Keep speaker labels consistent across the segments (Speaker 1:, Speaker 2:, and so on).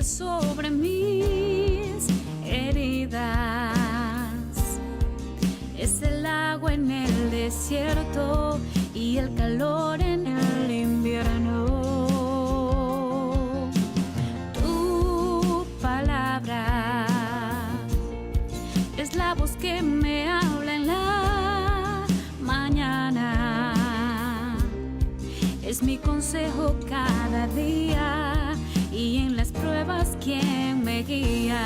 Speaker 1: sobre mis heridas. Es el agua en el desierto y el calor en el invierno. Tu palabra es la voz que me habla en la mañana. Es mi consejo cada día y en las pruebas quien me guía.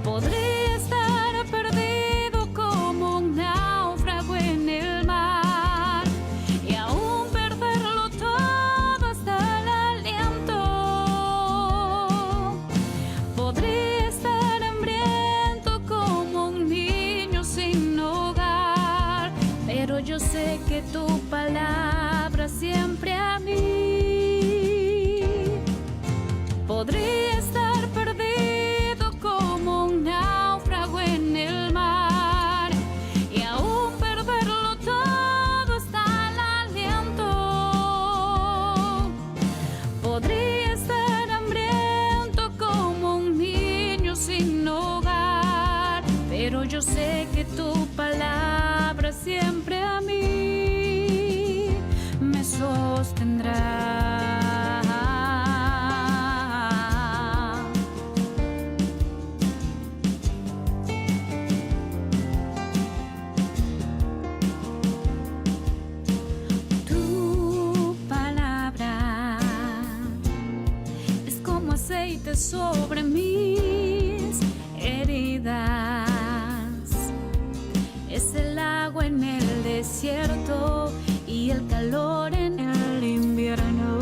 Speaker 1: Podría estar perdido como un náufrago en el mar y aún perderlo todo hasta el aliento. Podría estar hambriento como un niño sin hogar, pero yo sé que tu palabra siempre a mí. Podría estar perdido como un náufrago en el mar y aún perderlo todo hasta el aliento. Podría estar hambriento como un niño sin hogar, pero yo sé que tu palabra siempre a mí me sostendrá. Sobre mis heridas. Es el agua en el desierto y el calor en el invierno.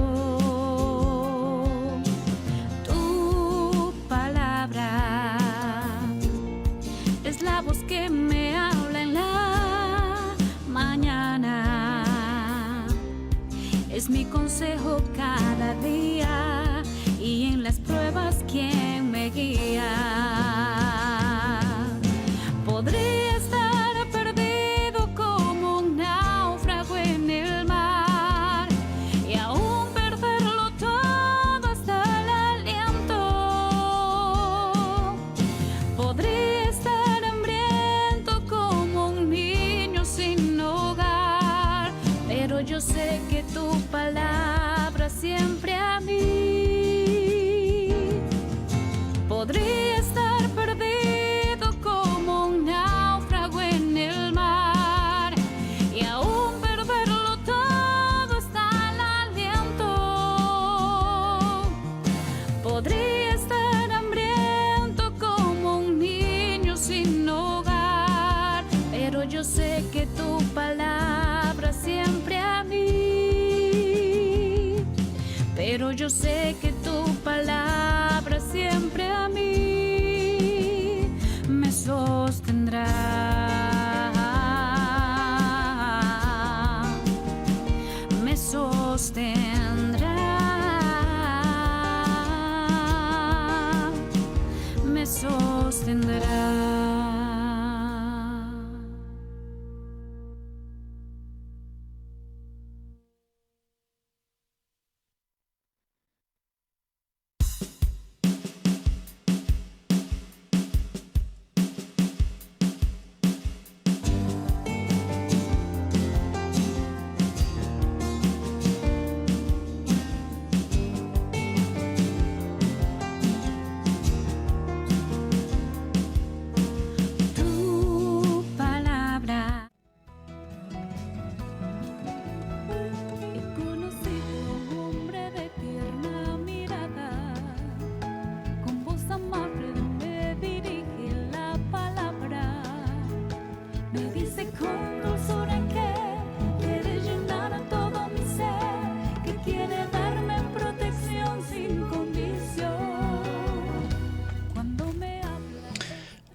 Speaker 1: Tu palabra es la voz que me habla en la mañana. Es mi consejo cada día y en las pruebas quien me guía. Podría estar perdido como un náufrago en el mar y aún perderlo todo hasta el aliento. Podría estar hambriento como un niño sin hogar, pero yo sé que tu palabra siempre a mí. Podría estar perdido como un náufrago en el mar y aún perderlo todo hasta el aliento. Podría estar hambriento como un niño sin hogar, pero yo sé que tu palabra siempre a mí. Pero yo sé que tu palabra siempre a mí me sostendrá. Me sostendrá. Me sostendrá.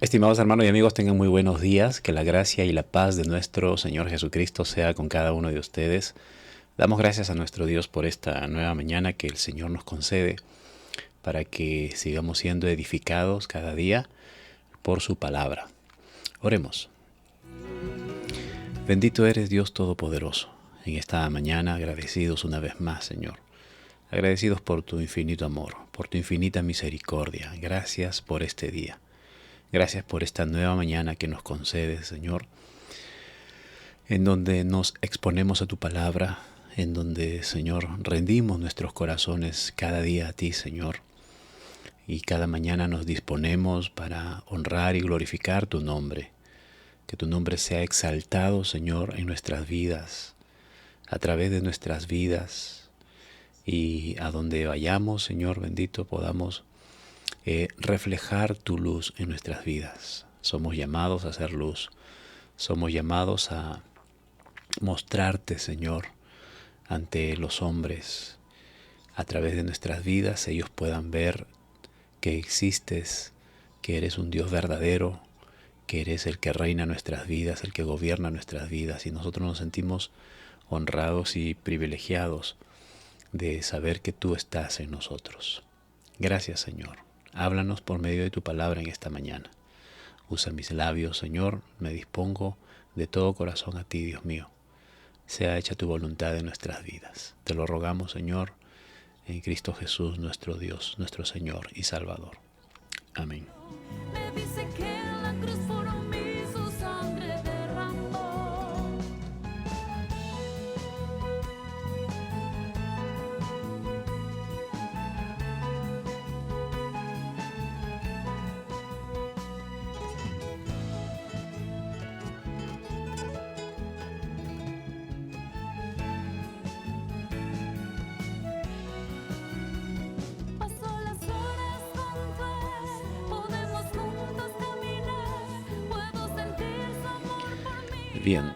Speaker 2: Estimados hermanos y amigos, tengan muy buenos días. Que la gracia y la paz de nuestro Señor Jesucristo sea con cada uno de ustedes. Damos gracias a nuestro Dios por esta nueva mañana que el Señor nos concede para que sigamos siendo edificados cada día por su palabra. Oremos. Bendito eres, Dios Todopoderoso. En esta mañana agradecidos una vez más, Señor, agradecidos por tu infinito amor, por tu infinita misericordia. Gracias por este día. Gracias por esta nueva mañana que nos concedes, Señor, en donde nos exponemos a tu palabra, en donde, Señor, rendimos nuestros corazones cada día a ti, Señor, y cada mañana nos disponemos para honrar y glorificar tu nombre. Que tu nombre sea exaltado, Señor, en nuestras vidas, a través de nuestras vidas, y a donde vayamos, Señor bendito, podamos reflejar tu luz en nuestras vidas. Somos llamados a ser luz, somos llamados a mostrarte, Señor, ante los hombres. A través de nuestras vidas ellos puedan ver que existes, que eres un Dios verdadero, que eres el que reina nuestras vidas, el que gobierna nuestras vidas, y nosotros nos sentimos honrados y privilegiados de saber que tú estás en nosotros. Gracias, Señor. Háblanos por medio de tu palabra en esta mañana. Usa mis labios, Señor. Me dispongo de todo corazón a ti, Dios mío. Sea hecha tu voluntad en nuestras vidas. Te lo rogamos, Señor, en Cristo Jesús, nuestro Dios, nuestro Señor y Salvador. Amén.
Speaker 1: Me dice que en la cruz por mí su sangre derramó. Paso las horas junto a él, podemos juntos caminar, puedo sentir su amor por mí.
Speaker 2: Bien,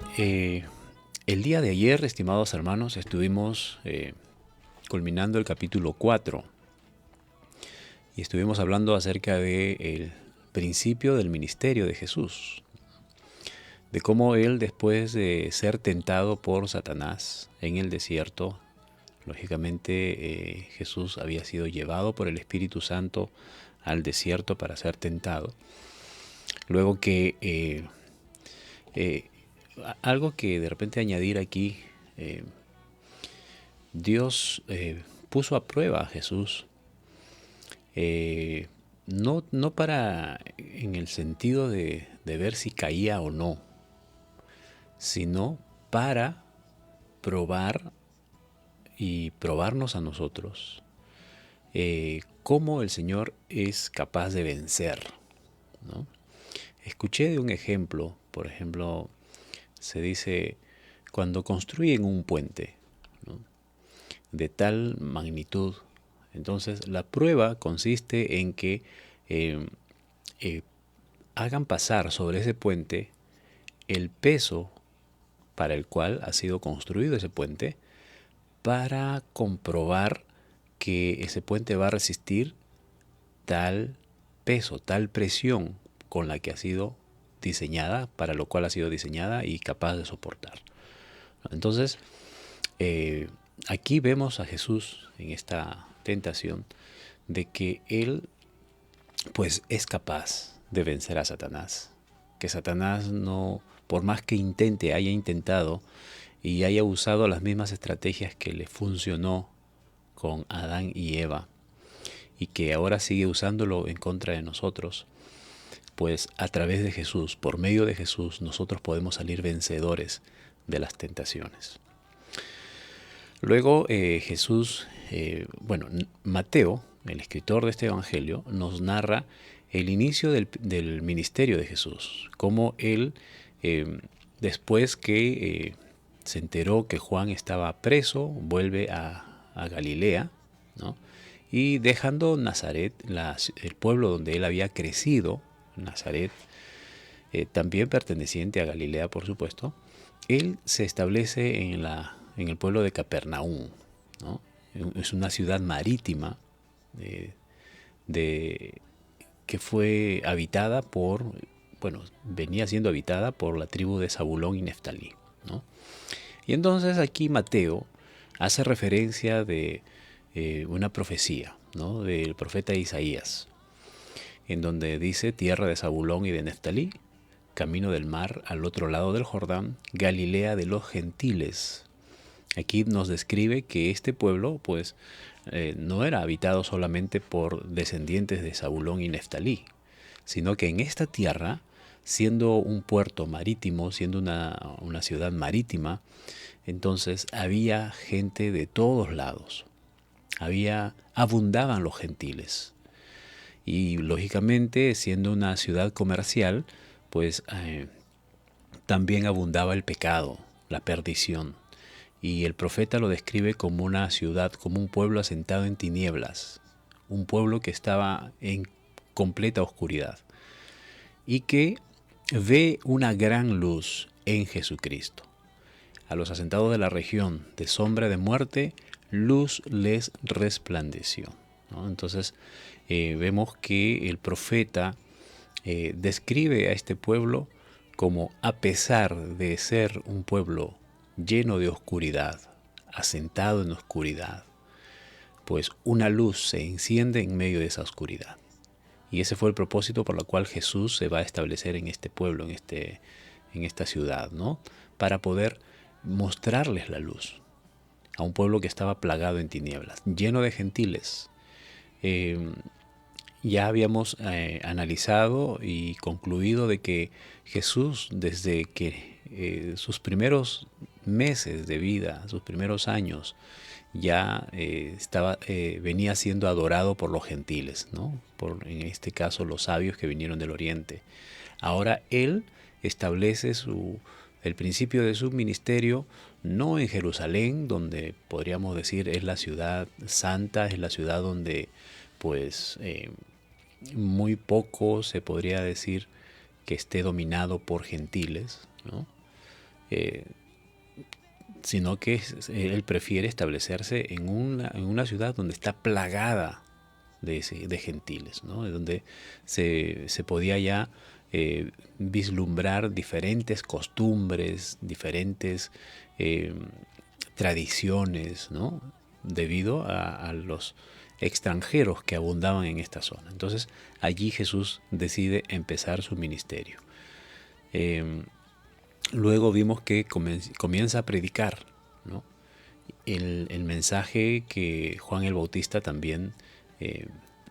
Speaker 2: el día de ayer, estimados hermanos, estuvimos culminando el capítulo 4 y estuvimos hablando acerca del principio del ministerio de Jesús, de cómo él, después de ser tentado por Satanás en el desierto, lógicamente Jesús había sido llevado por el Espíritu Santo al desierto para ser tentado. Luego que algo que de repente añadir aquí, Dios puso a prueba a Jesús, no para en el sentido de ver si caía o no, sino para probar y probarnos a nosotros cómo el Señor es capaz de vencer, ¿no? Escuché de un ejemplo, por ejemplo, se dice, cuando construyen un puente, ¿no?, de tal magnitud, entonces la prueba consiste en que hagan pasar sobre ese puente el peso para el cual ha sido construido ese puente, para comprobar que ese puente va a resistir tal peso, tal presión con la que ha sido diseñada, para lo cual ha sido diseñada y capaz de soportar. Entonces, aquí vemos a Jesús en esta tentación de que Él pues es capaz de vencer a Satanás. Que Satanás no, por más que haya intentado y haya usado las mismas estrategias que le funcionó con Adán y Eva, y que ahora sigue usándolo en contra de nosotros, pues a través de Jesús, por medio de Jesús, nosotros podemos salir vencedores de las tentaciones. Luego Mateo, el escritor de este evangelio, nos narra el inicio del ministerio de Jesús, cómo él, después que se enteró que Juan estaba preso, vuelve a Galilea, ¿no?, y dejando Nazaret, el pueblo donde él había crecido, Nazaret, también perteneciente a Galilea, por supuesto, él se establece en el pueblo de Capernaum, ¿no? Es una ciudad marítima que fue habitada venía siendo habitada por la tribu de Zabulón y Neftalí, ¿no? Y entonces aquí Mateo hace referencia de una profecía, ¿no?, del profeta Isaías, en donde dice: tierra de Zabulón y de Neftalí, camino del mar al otro lado del Jordán, Galilea de los gentiles. Aquí nos describe que este pueblo pues no era habitado solamente por descendientes de Zabulón y Neftalí, sino que en esta tierra, siendo un puerto marítimo, siendo una ciudad marítima, entonces había gente de todos lados. Abundaban los gentiles. Y lógicamente, siendo una ciudad comercial, pues también abundaba el pecado, la perdición. Y el profeta lo describe como una ciudad, como un pueblo asentado en tinieblas, un pueblo que estaba en completa oscuridad y que ve una gran luz en Jesucristo. A los asentados de la región de sombra de muerte, luz les resplandeció, ¿no? Entonces vemos que el profeta describe a este pueblo como, a pesar de ser un pueblo lleno de oscuridad, asentado en oscuridad, pues una luz se enciende en medio de esa oscuridad. Y ese fue el propósito por el cual Jesús se va a establecer en este pueblo, en esta ciudad, ¿no? Para poder mostrarles la luz a un pueblo que estaba plagado en tinieblas, lleno de gentiles. Ya habíamos analizado y concluido de que Jesús, desde que sus primeros meses de vida, sus primeros años, ya venía siendo adorado por los gentiles, ¿no? En este caso los sabios que vinieron del oriente. Ahora Él establece el principio de su ministerio no en Jerusalén, donde podríamos decir es la ciudad santa, es la ciudad donde pues muy poco se podría decir que esté dominado por gentiles, ¿no? Sino que él prefiere establecerse en una ciudad donde está plagada de gentiles, ¿no? Donde se podía ya vislumbrar diferentes costumbres, diferentes tradiciones, ¿no? Debido a los extranjeros que abundaban en esta zona. Entonces allí Jesús decide empezar su ministerio. Luego vimos que comienza a predicar, ¿no? El mensaje que Juan el Bautista también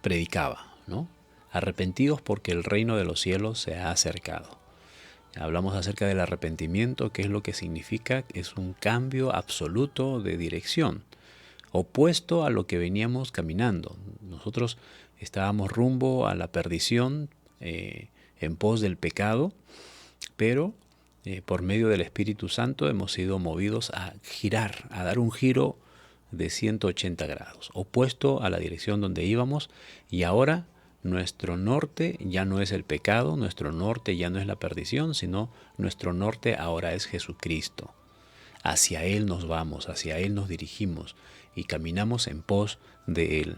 Speaker 2: predicaba, ¿no? Arrepentidos porque el reino de los cielos se ha acercado. Hablamos acerca del arrepentimiento, que es lo que significa, es un cambio absoluto de dirección, opuesto a lo que veníamos caminando. Nosotros estábamos rumbo a la perdición, en pos del pecado, pero por medio del Espíritu Santo hemos sido movidos a girar, a dar un giro de 180 grados, opuesto a la dirección donde íbamos, y ahora nuestro norte ya no es el pecado, nuestro norte ya no es la perdición, sino nuestro norte ahora es Jesucristo. Hacia Él nos vamos, hacia Él nos dirigimos y caminamos en pos de Él.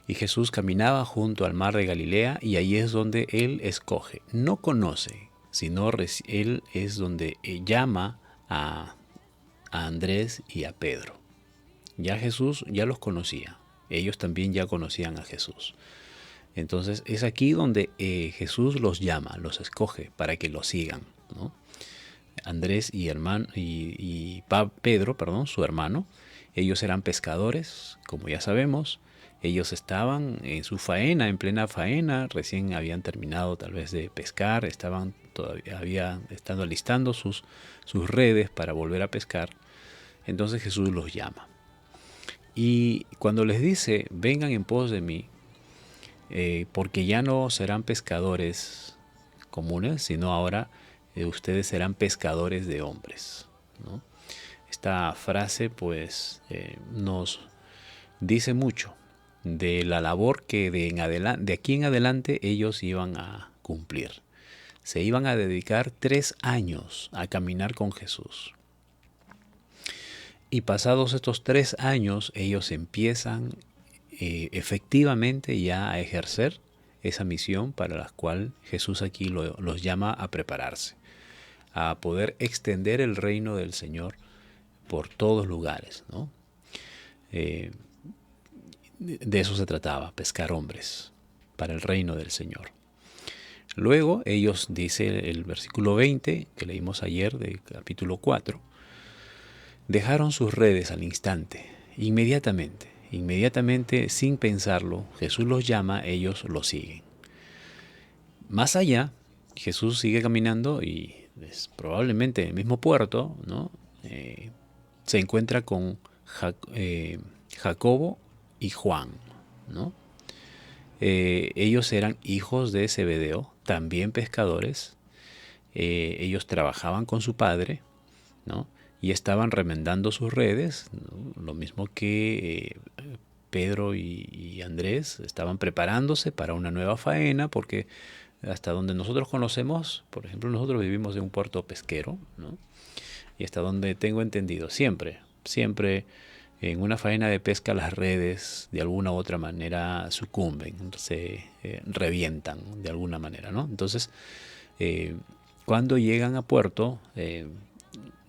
Speaker 2: Y Jesús caminaba junto al mar de Galilea, y ahí es donde Él escoge. No conoce, sino Él es donde llama a Andrés y a Pedro. Ya Jesús ya los conocía, ellos también ya conocían a Jesús. Entonces es aquí donde Jesús los llama, los escoge para que lo sigan, ¿no? Andrés y Pedro, su hermano, ellos eran pescadores, como ya sabemos. Ellos estaban en su faena, en plena faena, recién habían terminado tal vez de pescar, estaban alistando sus redes para volver a pescar. Entonces Jesús los llama. Y cuando les dice, vengan en pos de mí, porque ya no serán pescadores comunes, sino ahora ustedes serán pescadores de hombres, ¿no? Esta frase pues nos dice mucho de la labor que de aquí en adelante ellos iban a cumplir. Se iban a dedicar 3 años a caminar con Jesús. Y pasados estos 3 años, ellos empiezan efectivamente ya a ejercer esa misión para la cual Jesús aquí los llama a prepararse, a poder extender el reino del Señor por todos lugares, ¿no? De eso se trataba, pescar hombres para el reino del Señor. Luego ellos, dice el versículo 20 que leímos ayer del capítulo 4, dejaron sus redes al instante, inmediatamente, sin pensarlo. Jesús los llama, ellos lo siguen. Más allá, Jesús sigue caminando y es probablemente en el mismo puerto, ¿no? Se encuentra con Jacobo y Juan, ¿no? Ellos eran hijos de Zebedeo, también pescadores. Ellos trabajaban con su padre, ¿no? Y estaban remendando sus redes, ¿no? Lo mismo que Pedro y Andrés estaban preparándose para una nueva faena, porque hasta donde nosotros conocemos, por ejemplo, nosotros vivimos en un puerto pesquero, ¿no? Y hasta donde tengo entendido, siempre en una faena de pesca las redes de alguna u otra manera sucumben, se revientan de alguna manera, ¿no? Entonces, cuando llegan a puerto,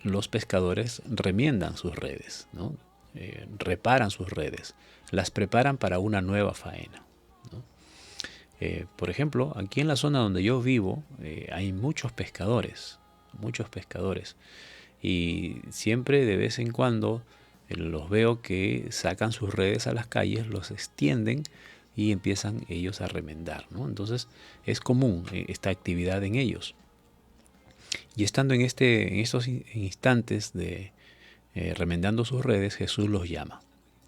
Speaker 2: los pescadores remiendan sus redes, ¿no? Reparan sus redes, las preparan para una nueva faena, ¿no? Por ejemplo, aquí en la zona donde yo vivo hay muchos pescadores, y siempre de vez en cuando los veo que sacan sus redes a las calles, los extienden y empiezan ellos a remendar, ¿no? Entonces es común esta actividad en ellos. Y estando en estos instantes de remendando sus redes, Jesús los llama,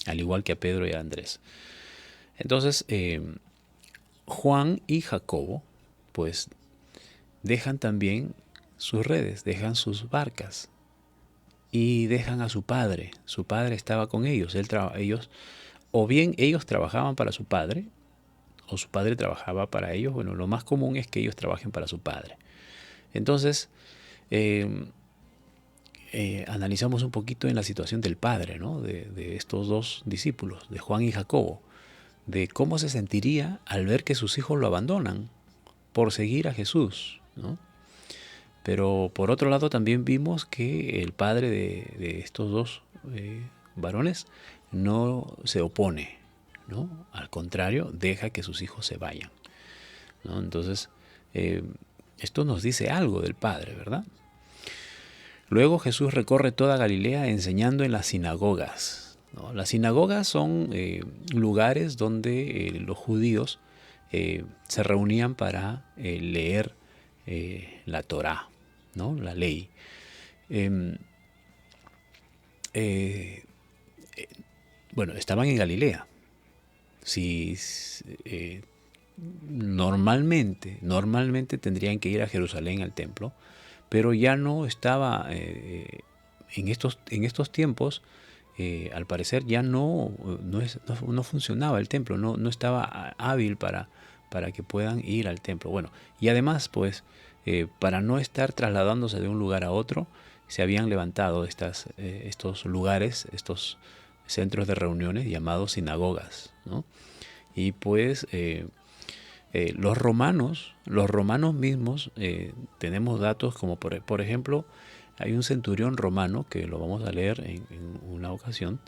Speaker 2: al igual que a Pedro y a Andrés. Entonces Juan y Jacobo pues dejan también sus redes, dejan sus barcas y dejan a su padre. Su padre estaba con ellos. O bien ellos trabajaban para su padre, o su padre trabajaba para ellos. Bueno, lo más común es que ellos trabajen para su padre. Entonces, analizamos un poquito en la situación del padre, ¿no? De estos dos discípulos, de Juan y Jacobo, de cómo se sentiría al ver que sus hijos lo abandonan por seguir a Jesús, ¿no? Pero por otro lado también vimos que el padre de estos dos varones no se opone, ¿no? Al contrario, deja que sus hijos se vayan, ¿no? Entonces, esto nos dice algo del padre, ¿verdad? Luego Jesús recorre toda Galilea enseñando en las sinagogas, ¿no? Las sinagogas son lugares donde los judíos se reunían para leer la Torá, ¿no? La ley. Bueno, estaban en Galilea. Normalmente tendrían que ir a Jerusalén al templo, pero ya no estaba en estos tiempos. Al parecer ya no funcionaba el templo, no estaba hábil para que puedan ir al templo. Bueno, y además, pues, para no estar trasladándose de un lugar a otro, se habían levantado estos lugares, estos centros de reuniones llamados sinagogas, ¿no? Y pues los romanos mismos, tenemos datos como por ejemplo, hay un centurión romano, que lo vamos a leer en una ocasión,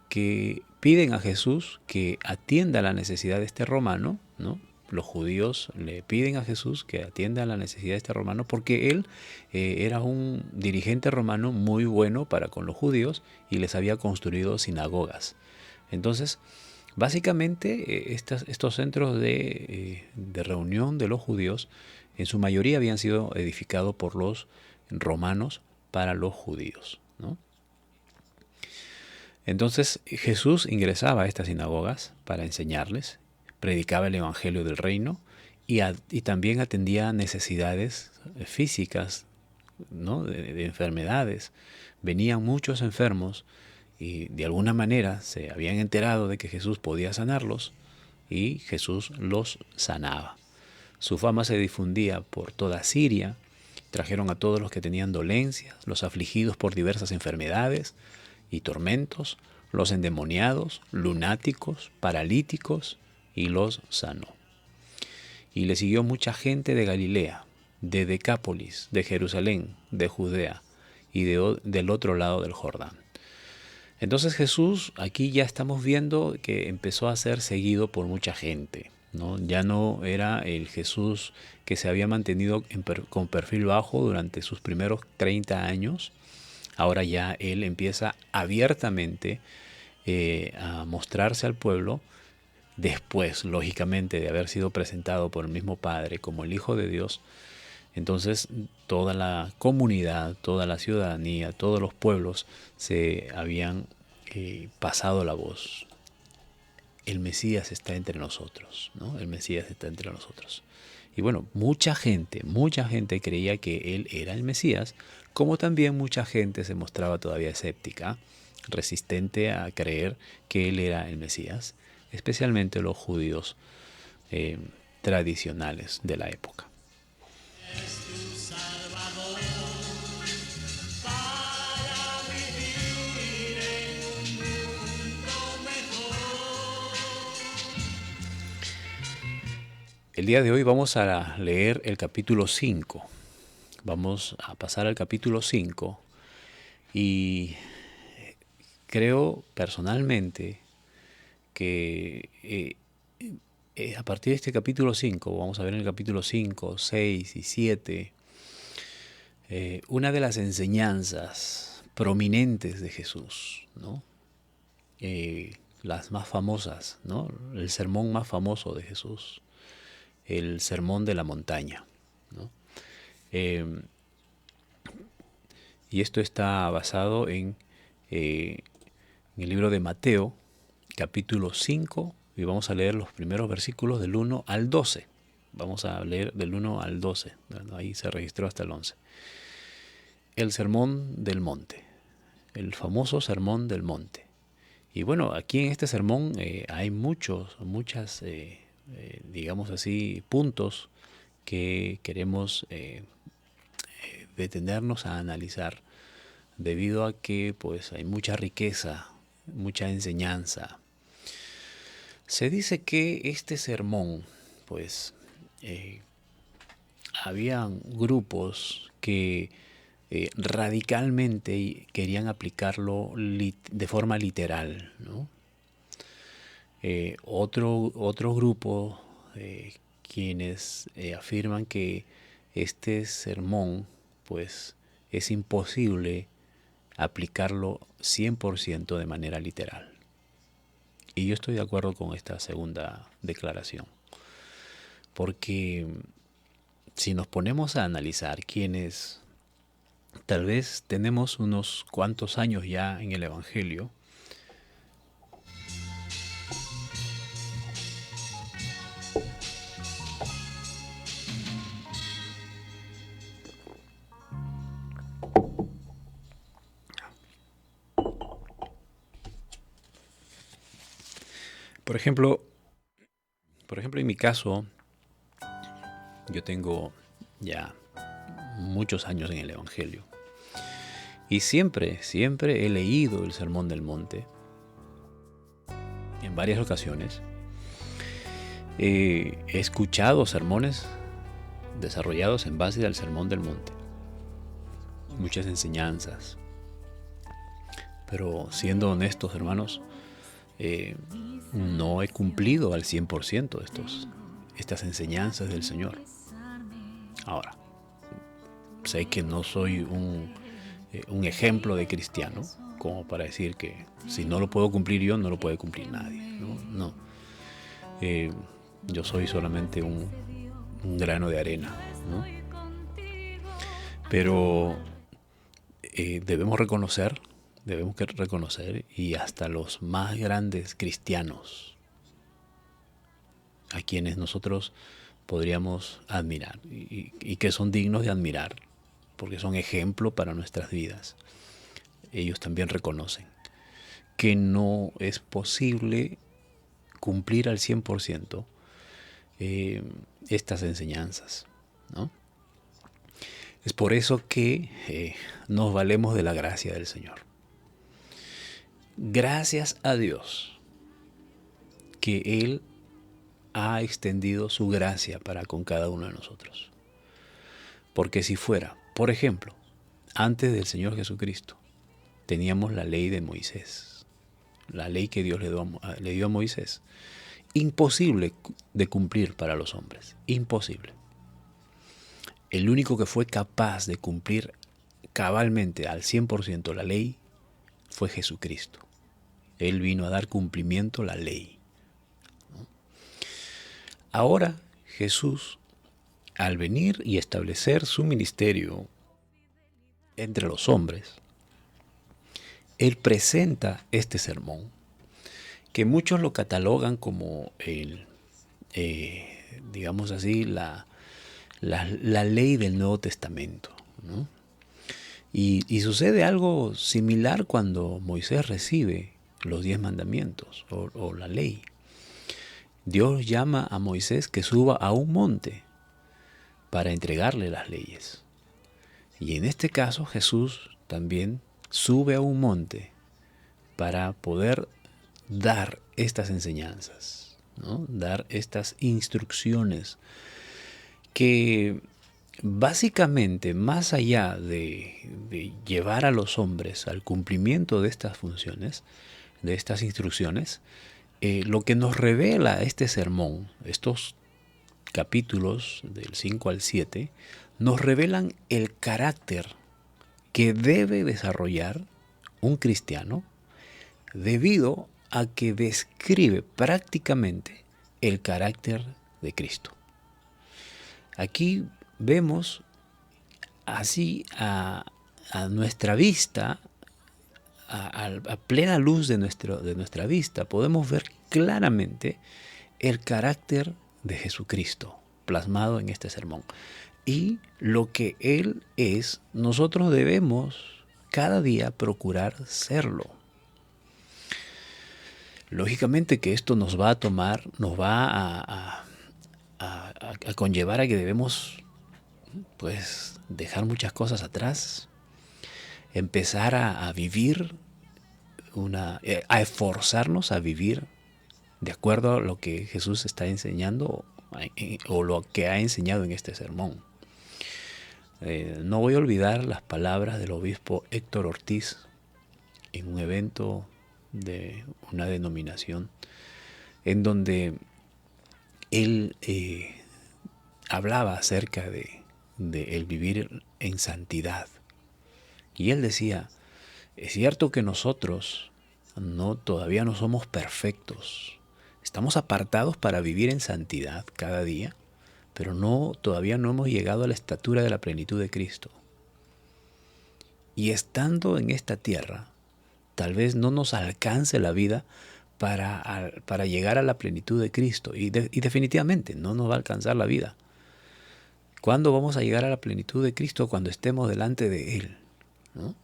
Speaker 2: que piden a Jesús que atienda la necesidad de este romano, ¿no? Los judíos le piden a Jesús que atienda la necesidad de este romano, porque él era un dirigente romano muy bueno para con los judíos y les había construido sinagogas. Entonces, básicamente, estos centros de reunión de los judíos, en su mayoría habían sido edificados por los romanos para los judíos, ¿no? Entonces Jesús ingresaba a estas sinagogas para enseñarles, predicaba el evangelio del reino y también atendía necesidades físicas, ¿no? de enfermedades. Venían muchos enfermos y de alguna manera se habían enterado de que Jesús podía sanarlos y Jesús los sanaba. Su fama se difundía por toda Siria. Trajeron a todos los que tenían dolencias, los afligidos por diversas enfermedades y tormentos, los endemoniados, lunáticos, paralíticos, y los sanó. Y le siguió mucha gente de Galilea, de Decápolis, de Jerusalén, de Judea y del otro lado del Jordán. Entonces Jesús, aquí ya estamos viendo que empezó a ser seguido por mucha gente, ¿no? Ya no era el Jesús que se había mantenido con perfil bajo durante sus primeros 30 años. Ahora ya Él empieza abiertamente a mostrarse al pueblo después, lógicamente, de haber sido presentado por el mismo Padre como el Hijo de Dios. Entonces toda la comunidad, toda la ciudadanía, todos los pueblos se habían pasado la voz. El Mesías está entre nosotros, ¿no? El Mesías está entre nosotros. Y bueno, mucha gente creía que Él era el Mesías, como también mucha gente se mostraba todavía escéptica, resistente a creer que Él era el Mesías, especialmente los judíos tradicionales de la época. El día de hoy vamos a leer el capítulo 5. Vamos a pasar al capítulo 5 y creo personalmente que a partir de este capítulo 5, vamos a ver en el capítulo 5, 6 y 7, una de las enseñanzas prominentes de Jesús, ¿no? Las más famosas, ¿no? El sermón más famoso de Jesús, el sermón de la montaña, ¿no? Y esto está basado en el libro de Mateo, capítulo 5, y vamos a leer los primeros versículos del 1 al 12. Vamos a leer del 1 al 12, ahí se registró hasta el 11. El sermón del monte, el famoso sermón del monte. Y bueno, aquí en este sermón hay muchas, digamos así, puntos que queremos detenernos a analizar, debido a que pues hay mucha riqueza, mucha enseñanza. Se dice que este sermón, pues, habían grupos que radicalmente querían aplicarlo de forma literal, ¿no? Otro grupo, quienes afirman que este sermón, pues, es imposible aplicarlo 100% de manera literal. Y yo estoy de acuerdo con esta segunda declaración, porque si nos ponemos a analizar quienes tal vez tenemos unos cuantos años ya en el Evangelio, por ejemplo, en mi caso, yo tengo ya muchos años en el Evangelio y siempre he leído el Sermón del Monte en varias ocasiones. He escuchado sermones desarrollados en base al Sermón del Monte, muchas enseñanzas, pero siendo honestos, hermanos, no he cumplido al 100% estas enseñanzas del Señor. Ahora, sé que no soy un ejemplo de cristiano, como para decir que si no lo puedo cumplir yo, no lo puede cumplir nadie. No. Yo soy solamente un grano de arena, ¿no? Pero debemos reconocer, y hasta los más grandes cristianos, a quienes nosotros podríamos admirar y que son dignos de admirar, porque son ejemplo para nuestras vidas, ellos también reconocen que no es posible cumplir al 100% estas enseñanzas, ¿no? Es por eso que nos valemos de la gracia del Señor. Gracias a Dios que Él ha extendido su gracia para con cada uno de nosotros. Porque si fuera, por ejemplo, antes del Señor Jesucristo, teníamos la ley de Moisés, la ley que Dios le dio a Moisés, imposible de cumplir para los hombres, imposible. El único que fue capaz de cumplir cabalmente al 100% la ley fue Jesucristo. Él vino a dar cumplimiento a la ley. Ahora Jesús, al venir y establecer su ministerio entre los hombres, Él presenta este sermón, que muchos lo catalogan como digamos así, la ley del Nuevo Testamento, ¿no? Y sucede algo similar cuando Moisés recibe los 10 mandamientos o la ley. Dios llama a Moisés que suba a un monte para entregarle las leyes. Y en este caso Jesús también sube a un monte para poder dar estas enseñanzas, ¿no? Dar estas instrucciones que básicamente, más allá de llevar a los hombres al cumplimiento de estas funciones, de estas instrucciones, lo que nos revela este sermón, estos capítulos del 5 al 7, nos revelan el carácter que debe desarrollar un cristiano debido a que describe prácticamente el carácter de Cristo. Aquí vemos así a nuestra vista, a plena luz de nuestra vista, podemos ver claramente el carácter de Jesucristo plasmado en este sermón. Y lo que Él es, nosotros debemos cada día procurar serlo. Lógicamente que esto nos va a conllevar a que debemos pues dejar muchas cosas atrás, empezar a vivir, a esforzarnos a vivir de acuerdo a lo que Jesús está enseñando o lo que ha enseñado en este sermón. No voy a olvidar las palabras del obispo Héctor Ortiz en un evento de una denominación en donde él hablaba acerca de el vivir en santidad. Y él decía, es cierto que nosotros todavía no somos perfectos. Estamos apartados para vivir en santidad cada día, pero todavía no hemos llegado a la estatura de la plenitud de Cristo. Y estando en esta tierra, tal vez no nos alcance la vida para llegar a la plenitud de Cristo. Y definitivamente no nos va a alcanzar la vida. ¿Cuándo vamos a llegar a la plenitud de Cristo? Cuando estemos delante de Él, ¿no?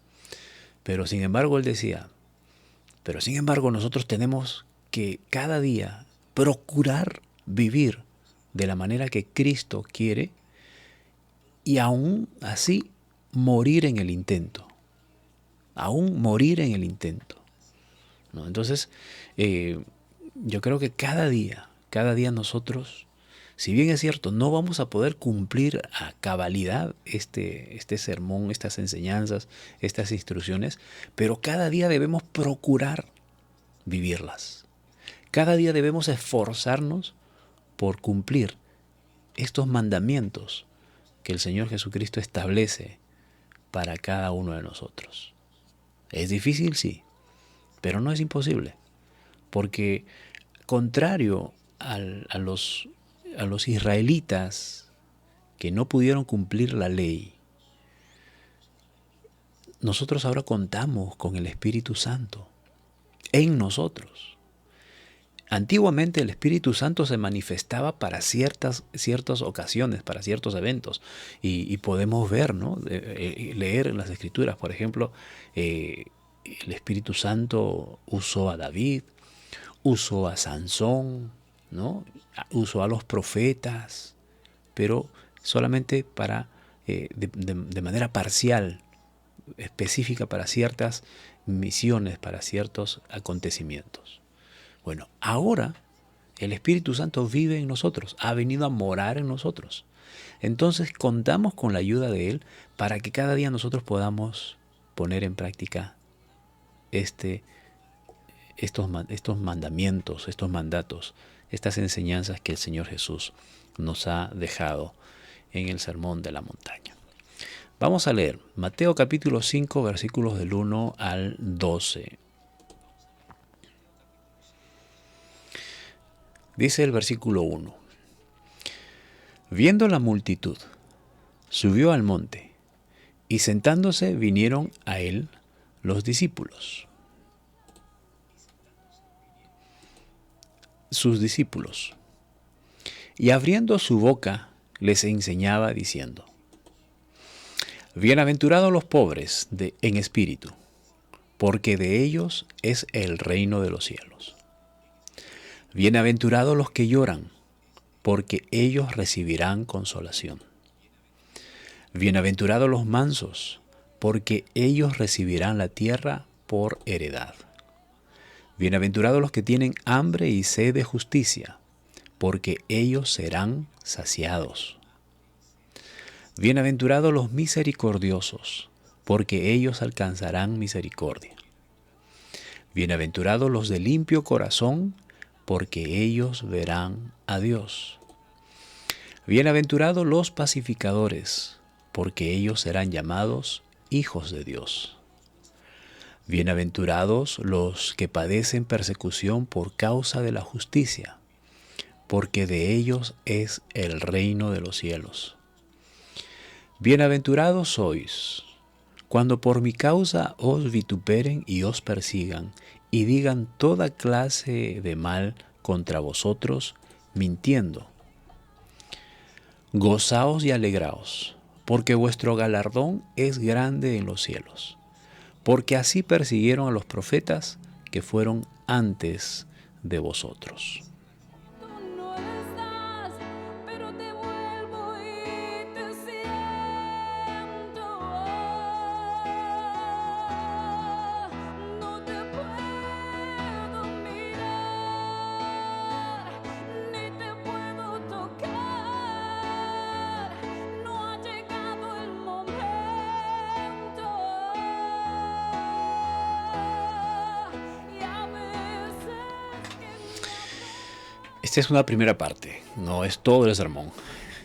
Speaker 2: Pero sin embargo, él decía, nosotros tenemos que cada día procurar vivir de la manera que Cristo quiere y aún así morir en el intento. Aún morir en el intento, ¿no? Entonces, yo creo que cada día nosotros, si bien es cierto, no vamos a poder cumplir a cabalidad este sermón, estas enseñanzas, estas instrucciones, pero cada día debemos procurar vivirlas. Cada día debemos esforzarnos por cumplir estos mandamientos que el Señor Jesucristo establece para cada uno de nosotros. Es difícil, sí, pero no es imposible, porque contrario a los israelitas que no pudieron cumplir la ley, nosotros ahora contamos con el Espíritu Santo en nosotros. Antiguamente el Espíritu Santo se manifestaba para ciertas ocasiones, para ciertos eventos, y podemos ver, ¿no? Leer en las Escrituras, por ejemplo, el Espíritu Santo usó a David, usó a Sansón, ¿no? Usó a los profetas, pero solamente de manera parcial, específica para ciertas misiones, para ciertos acontecimientos. Bueno, ahora el Espíritu Santo vive en nosotros, ha venido a morar en nosotros. Entonces contamos con la ayuda de Él para que cada día nosotros podamos poner en práctica estos mandamientos, estos mandatos, estas enseñanzas que el Señor Jesús nos ha dejado en el Sermón de la Montaña. Vamos a leer Mateo capítulo 5, versículos del 1 al 12. Dice el versículo 1. Viendo la multitud, subió al monte, y sentándose vinieron a él los discípulos. Sus discípulos. Y abriendo su boca, les enseñaba diciendo: Bienaventurados los pobres en espíritu, porque de ellos es el reino de los cielos. Bienaventurados los que lloran, porque ellos recibirán consolación. Bienaventurados los mansos, porque ellos recibirán la tierra por heredad. Bienaventurados los que tienen hambre y sed de justicia, porque ellos serán saciados. Bienaventurados los misericordiosos, porque ellos alcanzarán misericordia. Bienaventurados los de limpio corazón, porque ellos verán a Dios. Bienaventurados los pacificadores, porque ellos serán llamados hijos de Dios. Bienaventurados los que padecen persecución por causa de la justicia, porque de ellos es el reino de los cielos. Bienaventurados sois, cuando por mi causa os vituperen y os persigan, y digan toda clase de mal contra vosotros, mintiendo. Gozaos y alegraos, porque vuestro galardón es grande en los cielos, porque así persiguieron a los profetas que fueron antes de vosotros.
Speaker 1: No estás, pero te vuelvo y te siento. No te puedo mirar, ni te puedo tocar. No ha llegado el momento. Y a veces que
Speaker 2: Esta es una primera parte, no es todo el sermón.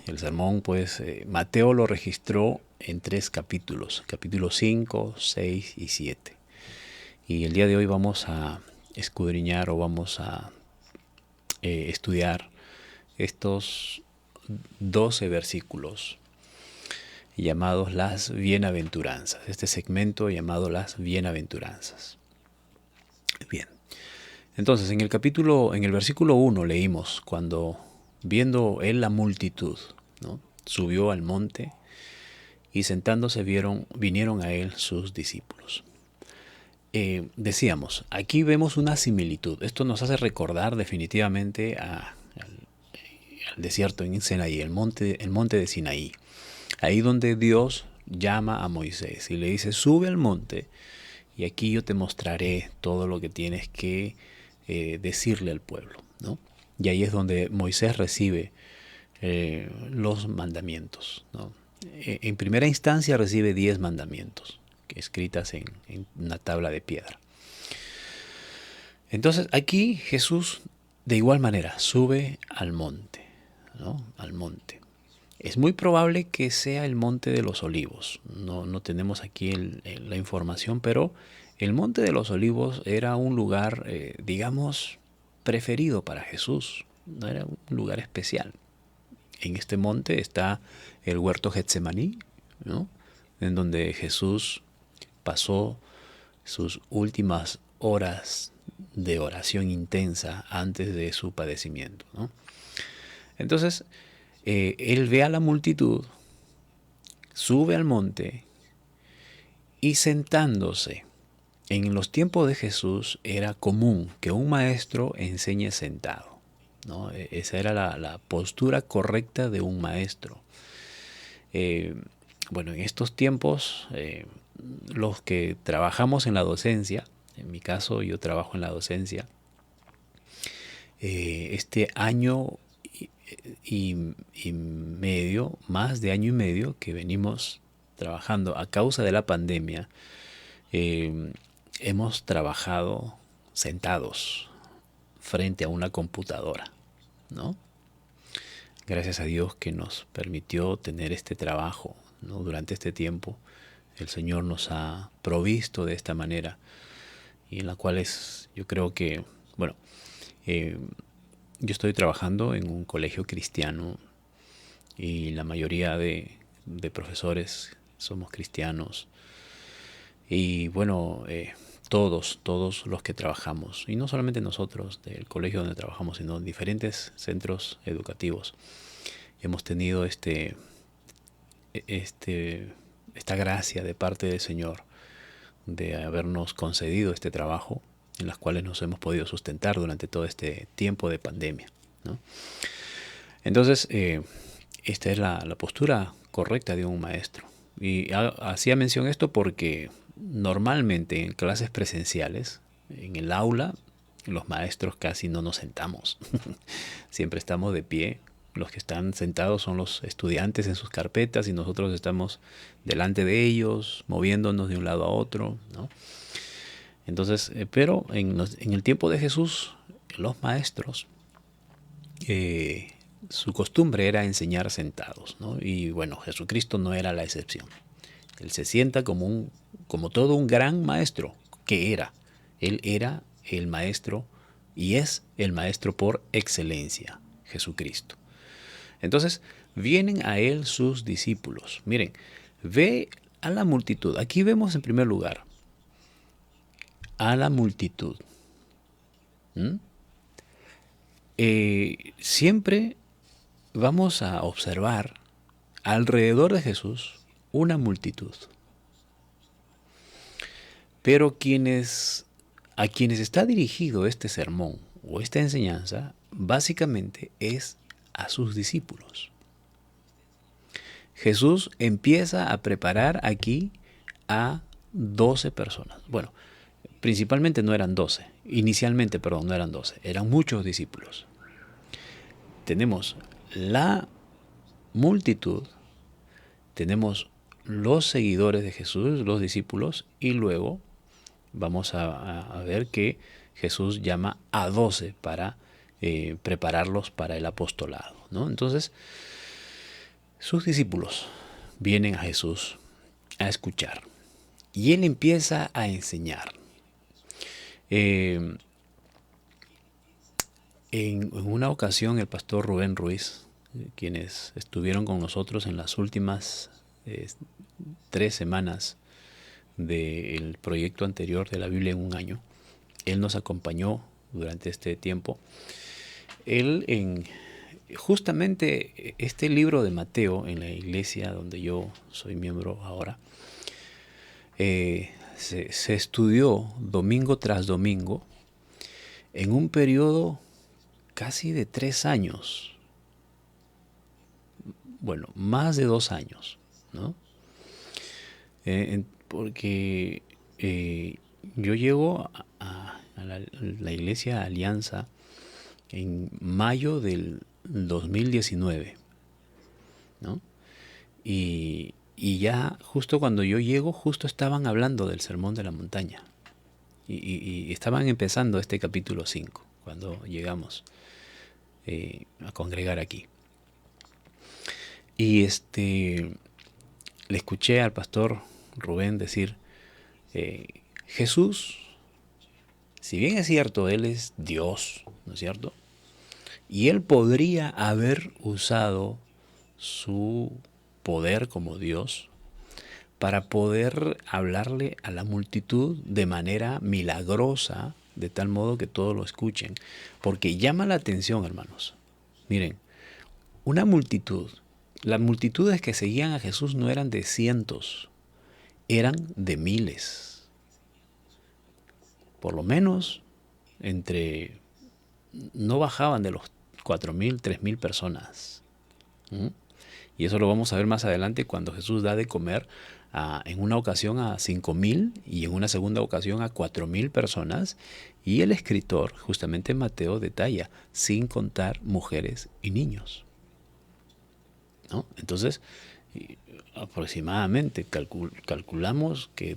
Speaker 2: El sermón, pues, Mateo lo registró en 3 capítulos, capítulos 5, 6 y 7. Y el día de hoy vamos a escudriñar o vamos a estudiar estos 12 versículos llamados las bienaventuranzas, este segmento llamado las bienaventuranzas. Bien. Entonces, en el versículo 1 leímos, cuando viendo él la multitud, ¿no?, subió al monte y sentándose vinieron a él sus discípulos. Decíamos, aquí vemos una similitud. Esto nos hace recordar definitivamente al desierto en Sinaí, el monte de Sinaí. Ahí donde Dios llama a Moisés y le dice: sube al monte y aquí yo te mostraré todo lo que tienes que decirle al pueblo, ¿no? Y ahí es donde Moisés recibe los mandamientos, ¿no? En primera instancia recibe 10 mandamientos escritas en una tabla de piedra. Entonces aquí Jesús de igual manera sube al monte, ¿no? Al monte. Es muy probable que sea el monte de los olivos. No tenemos aquí la información, pero el monte de los olivos era un lugar, digamos, preferido para Jesús. No era un lugar especial. En este monte está el huerto Getsemaní, ¿no?, en donde Jesús pasó sus últimas horas de oración intensa antes de su padecimiento, ¿no? Entonces, él ve a la multitud, sube al monte y sentándose. En los tiempos de Jesús era común que un maestro enseñe sentado, ¿no? Esa era la postura correcta de un maestro. Bueno, en estos tiempos, los que trabajamos en la docencia, en mi caso yo trabajo en la docencia, este año y medio, más de año y medio que venimos trabajando a causa de la pandemia, hemos trabajado sentados frente a una computadora, ¿no? Gracias a Dios que nos permitió tener este trabajo ¿no? Durante este tiempo el Señor nos ha provisto de esta manera, y en la cual yo creo que, bueno, eh, yo estoy trabajando en un colegio cristiano y la mayoría de profesores somos cristianos. Y bueno, todos los que trabajamos, y no solamente nosotros del colegio donde trabajamos, sino en diferentes centros educativos, hemos tenido esta gracia de parte del Señor de habernos concedido este trabajo, en las cuales nos hemos podido sustentar durante todo este tiempo de pandemia, ¿no? Entonces, esta es la postura correcta de un maestro. Y hacía mención esto porque normalmente en clases presenciales, en el aula, los maestros casi no nos sentamos. Siempre estamos de pie. Los que están sentados son los estudiantes en sus carpetas y nosotros estamos delante de ellos, moviéndonos de un lado a otro, ¿no? Entonces, pero en el tiempo de Jesús, los maestros, su costumbre era enseñar sentados, ¿no? Y bueno, Jesucristo no era la excepción. Él se sienta como todo un gran maestro que era. Él era el maestro y es el maestro por excelencia, Jesucristo. Entonces, vienen a él sus discípulos. Miren, ve a la multitud. Aquí vemos en primer lugar a la multitud. Siempre vamos a observar alrededor de Jesús una multitud. Pero a quienes está dirigido este sermón o esta enseñanza, básicamente es a sus discípulos. Jesús empieza a preparar aquí a 12 personas. Bueno, principalmente no eran 12. Inicialmente, perdón, no eran 12. Eran muchos discípulos. Tenemos la multitud, tenemos los seguidores de Jesús, los discípulos, y luego vamos a ver que Jesús llama a 12 para prepararlos para el apostolado, ¿no? Entonces, sus discípulos vienen a Jesús a escuchar y él empieza a enseñar. En una ocasión el pastor Rubén Ruiz, quienes estuvieron con nosotros en las últimas 3 semanas del proyecto anterior de la Biblia en un año, él nos acompañó durante este tiempo. Justamente este libro de Mateo, en la iglesia donde yo soy miembro ahora, se estudió domingo tras domingo en un periodo casi de 3 años. Bueno, más de 2 años, ¿no? Porque yo llego a la iglesia Alianza en mayo del 2019, ¿no? Y ya justo cuando yo llego, justo estaban hablando del Sermón de la Montaña. Y estaban empezando este capítulo 5, cuando llegamos a congregar aquí. Y le escuché al pastor Rubén decir, Jesús, si bien es cierto, Él es Dios, ¿no es cierto? Y Él podría haber usado su poder como Dios para poder hablarle a la multitud de manera milagrosa, de tal modo que todos lo escuchen. Porque llama la atención, hermanos. Miren, una multitud, las multitudes que seguían a Jesús no eran de cientos, eran de miles. Por lo menos no bajaban de los 4.000, 3.000 personas. Y eso lo vamos a ver más adelante cuando Jesús da de comer en una ocasión a 5.000 y en una segunda ocasión a 4.000 personas. Y el escritor, justamente Mateo, detalla, sin contar mujeres y niños, ¿no? Entonces, aproximadamente calculamos que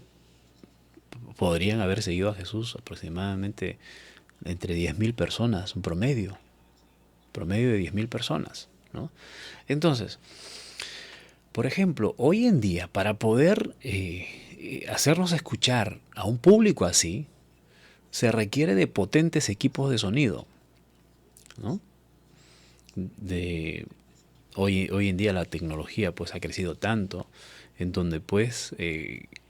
Speaker 2: podrían haber seguido a Jesús aproximadamente entre 10.000 personas, un promedio de 10.000 personas, ¿no? Entonces, Por ejemplo, hoy en día, para poder hacernos escuchar a un público así, se requiere de potentes equipos de sonido, ¿no? Hoy en día la tecnología pues ha crecido tanto, en donde pues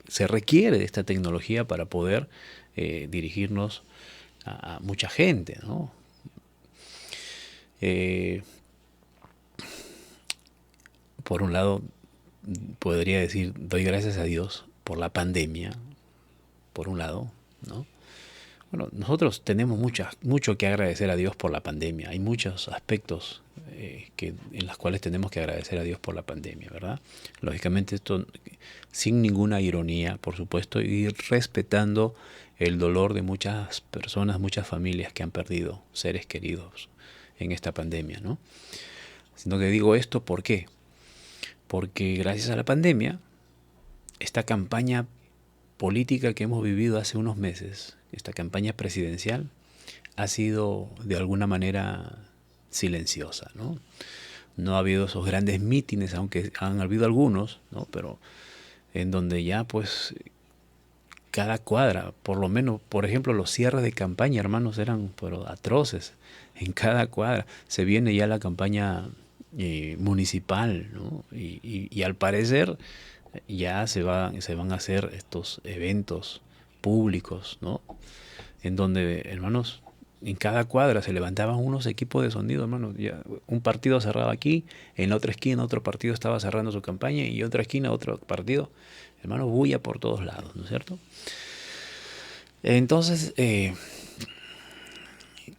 Speaker 2: se requiere de esta tecnología para poder dirigirnos a mucha gente, ¿no? Eh, por un lado, podría decir, doy gracias a Dios por la pandemia, por un lado, ¿no? Bueno, nosotros tenemos mucho que agradecer a Dios por la pandemia. Hay muchos aspectos en los cuales tenemos que agradecer a Dios por la pandemia, ¿verdad? Lógicamente esto sin ninguna ironía, por supuesto, y respetando el dolor de muchas personas, muchas familias que han perdido seres queridos en esta pandemia, ¿no? Sino que digo esto, ¿por qué? Porque gracias a la pandemia, esta campaña política que hemos vivido hace unos meses, esta campaña presidencial, ha sido de alguna manera silenciosa, ¿no? No ha habido esos grandes mítines, aunque han habido algunos, ¿no? Pero en donde ya pues cada cuadra, por lo menos, por ejemplo, los cierres de campaña, hermanos, eran pero atroces. En cada cuadra se viene ya la campaña municipal, ¿no? Y al parecer ya se van a hacer estos eventos públicos, ¿no? En donde, hermanos, en cada cuadra se levantaban unos equipos de sonido, hermanos. Ya, un partido cerraba aquí, en la otra esquina otro partido estaba cerrando su campaña y en otra esquina otro partido. Hermanos, bulla por todos lados, ¿no es cierto? Entonces,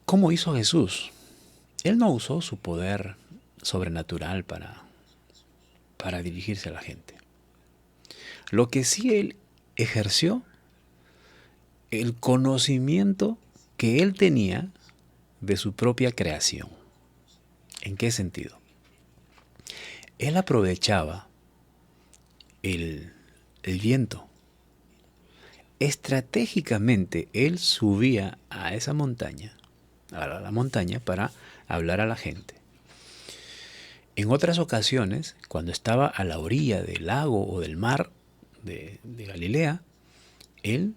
Speaker 2: ¿cómo hizo Jesús? Él no usó su poder sobrenatural para dirigirse a la gente. Lo que sí él ejerció, el conocimiento que él tenía de su propia creación. ¿En qué sentido? Él aprovechaba el viento. Estratégicamente él subía a esa montaña, a la montaña, para hablar a la gente. En otras ocasiones, cuando estaba a la orilla del lago o del mar de Galilea, él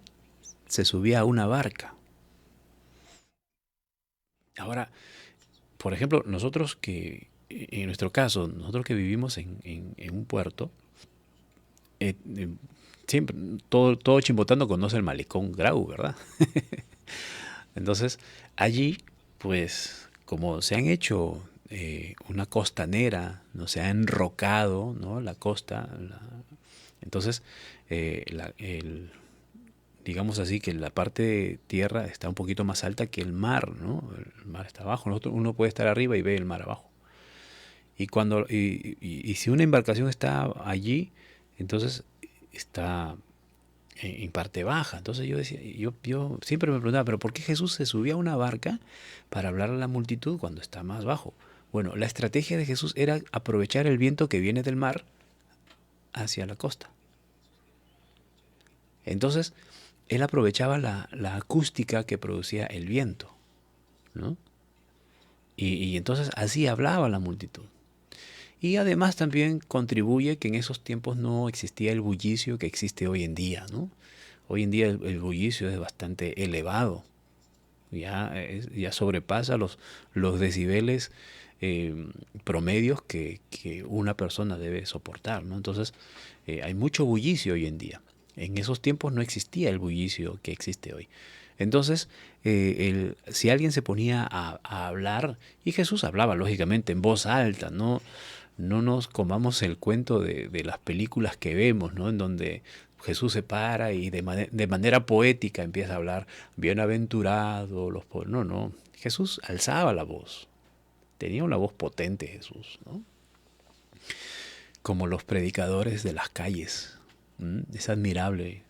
Speaker 2: se subía a una barca. Ahora, por ejemplo, nosotros que, en nuestro caso, nosotros que vivimos en un puerto, siempre, todo Chimbotando conoce el malecón Grau, ¿verdad? Entonces, allí, pues, como se han hecho una costanera, no se ha enrocado, ¿no? La costa, entonces, digamos así, que la parte de tierra está un poquito más alta que el mar, ¿no? El mar está abajo, uno puede estar arriba y ve el mar abajo. Y si una embarcación está allí, entonces está en parte baja. Entonces yo decía, yo siempre me preguntaba, ¿pero por qué Jesús se subía a una barca para hablar a la multitud cuando está más bajo? Bueno, la estrategia de Jesús era aprovechar el viento que viene del mar hacia la costa. Entonces, él aprovechaba la acústica que producía el viento, ¿no? Y entonces así hablaba la multitud. Y además también contribuye que en esos tiempos no existía el bullicio que existe hoy en día, ¿no? Hoy en día el bullicio es bastante elevado, ya sobrepasa los decibeles promedios que una persona debe soportar, ¿no? Entonces hay mucho bullicio hoy en día. En esos tiempos no existía el bullicio que existe hoy. Entonces, si alguien se ponía a hablar, y Jesús hablaba lógicamente en voz alta, no nos comamos el cuento de las películas que vemos, ¿no? En donde Jesús se para y de manera poética empieza a hablar, bienaventurados los pobres. No, Jesús alzaba la voz, tenía una voz potente Jesús, ¿no? Como los predicadores de las calles. Es admirable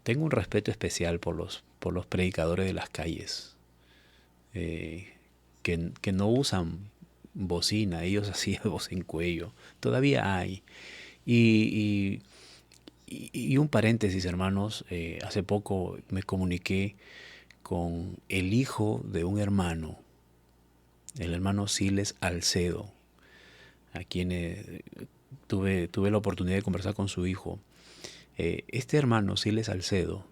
Speaker 2: tengo un respeto especial por los predicadores de las calles, que no usan bocina, ellos hacían voz en cuello, todavía hay. Y un paréntesis, hermanos, hace poco me comuniqué con el hijo de un hermano, el hermano Siles Alcedo. a quien tuve la oportunidad de conversar con su hijo. Este hermano, Siles Salcedo,